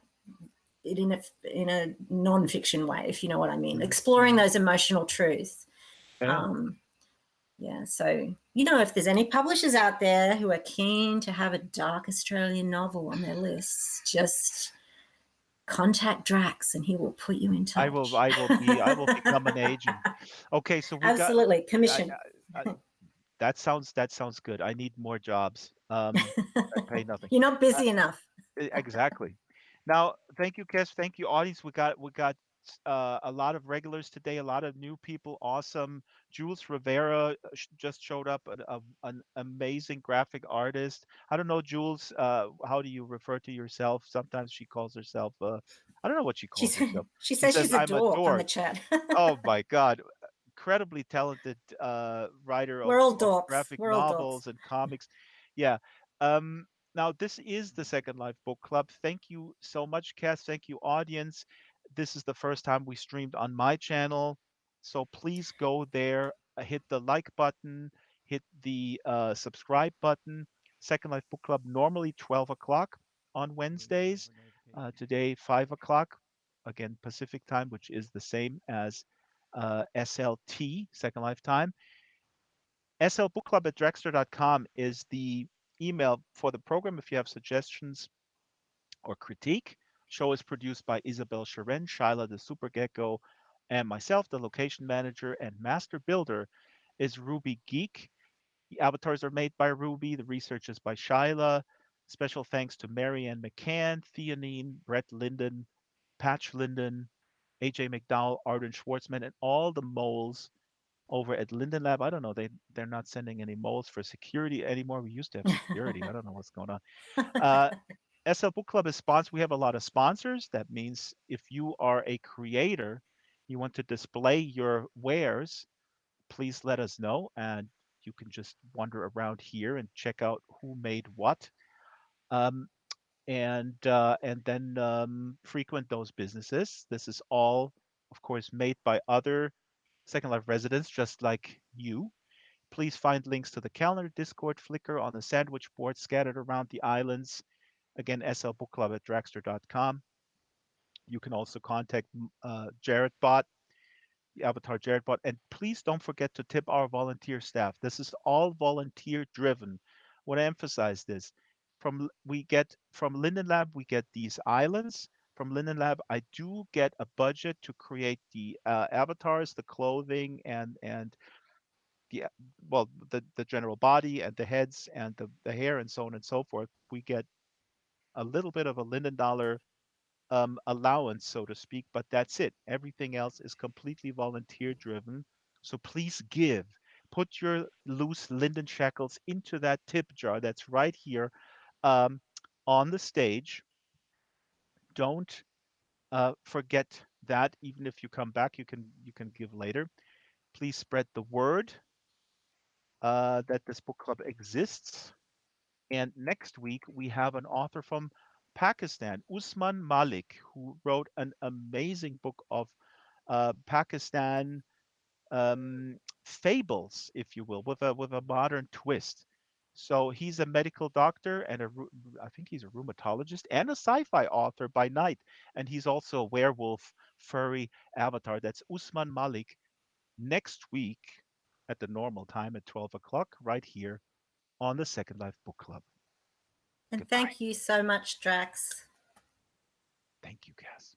Speaker 2: it in a non-fiction way, if you know what I mean.
Speaker 1: Hmm.
Speaker 2: Exploring
Speaker 1: Hmm.
Speaker 2: those emotional truths.
Speaker 1: Yeah.
Speaker 2: Um, yeah, so if there's any publishers out there who are keen to have a dark Australian novel on their lists, just contact Drax and he will put you in
Speaker 1: I will
Speaker 2: touch.
Speaker 1: I will be I will become an agent. Okay, so we got
Speaker 2: Absolutely,
Speaker 1: I,
Speaker 2: commission.
Speaker 1: I, that sounds good. I need more jobs. I pay nothing.
Speaker 2: You're not
Speaker 1: Uh,
Speaker 2: busy enough.
Speaker 1: exactly. Now, thank you, Kes. Thank you, audience. We got a lot of regulars today. A lot of new people. Awesome. Jules Rivera just showed up. An amazing graphic artist. I don't know, Jules. How do you refer to yourself? Sometimes she calls herself. I don't know what she
Speaker 2: She
Speaker 1: calls
Speaker 2: said
Speaker 1: herself.
Speaker 2: she
Speaker 1: She
Speaker 2: says
Speaker 1: says,
Speaker 2: she's a
Speaker 1: "I'm a
Speaker 2: dork on the
Speaker 1: dork."
Speaker 2: chat.
Speaker 1: Oh my God, incredibly talented writer
Speaker 2: We're all
Speaker 1: of
Speaker 2: dorks.
Speaker 1: graphic
Speaker 2: We're all dorks.
Speaker 1: novels and comics. Yeah. Um, Now, this is the Second Life Book Club. Thank you so much, Cass. Thank you, audience. This is the first time we streamed on my channel. So please go there, hit the like button, hit the subscribe button. Second Life Book Club, normally 12 o'clock on Wednesdays. Today, 5 o'clock, again, Pacific time, which is the same as SLT, Second Life time. SLBookClub at Draxtor.com is the email for the program if you have suggestions or critique. Show is produced by Isabel Sharon, Shyla the Super Gecko, and myself, the location manager and master builder is Ruby Geek. The avatars are made by Ruby. The research is by Shyla. Special thanks to Marianne McCann, Theanine, Brett Linden, Patch Linden, AJ McDowell, Arden Schwartzman, and all the moles over at Linden Lab. I don't know. They're not sending any moles for security anymore. We used to have security. I don't know what's going on. Uh, SL Book Club is sponsored. We have a lot of sponsors. That means if you are a creator, you want to display your wares, please let us know, and you can just wander around here and check out who made what. Um, and then frequent those businesses. This is all, of course, made by other Second Life residents, just like you. Please find links to the calendar, Discord, Flickr on the sandwich board scattered around the islands. Again, slbookclub at dragster.com. You can also contact Jared Bot, the Avatar Jared Bot, and please don't forget to tip our volunteer staff. This is all volunteer driven. I want to emphasize this. From Linden Lab, we get these islands. from Linden Lab. I do get a budget to create the avatars, the clothing, and the well, the general body and the heads and the hair and so on and so forth. We get a little bit of a Linden dollar allowance, so to speak, but that's it. Everything else is completely volunteer driven. So please give. Put your loose linden shackles into that tip jar that's right here um, on the stage. Don't forget that. Even if you come back, you can give later. Please spread the word that this book club exists. And next week we have an author from Pakistan, Usman Malik, who wrote an amazing book of Pakistan fables, if you will, with a modern twist. So he's a medical doctor and I think he's a rheumatologist and a sci-fi author by night, and he's also a werewolf furry avatar. That's Usman Malik next week at the normal time at 12 o'clock, right here on the Second Life Book Club.
Speaker 2: And
Speaker 1: Goodbye.
Speaker 2: thank you so much, Drax.
Speaker 1: Thank you, Cass.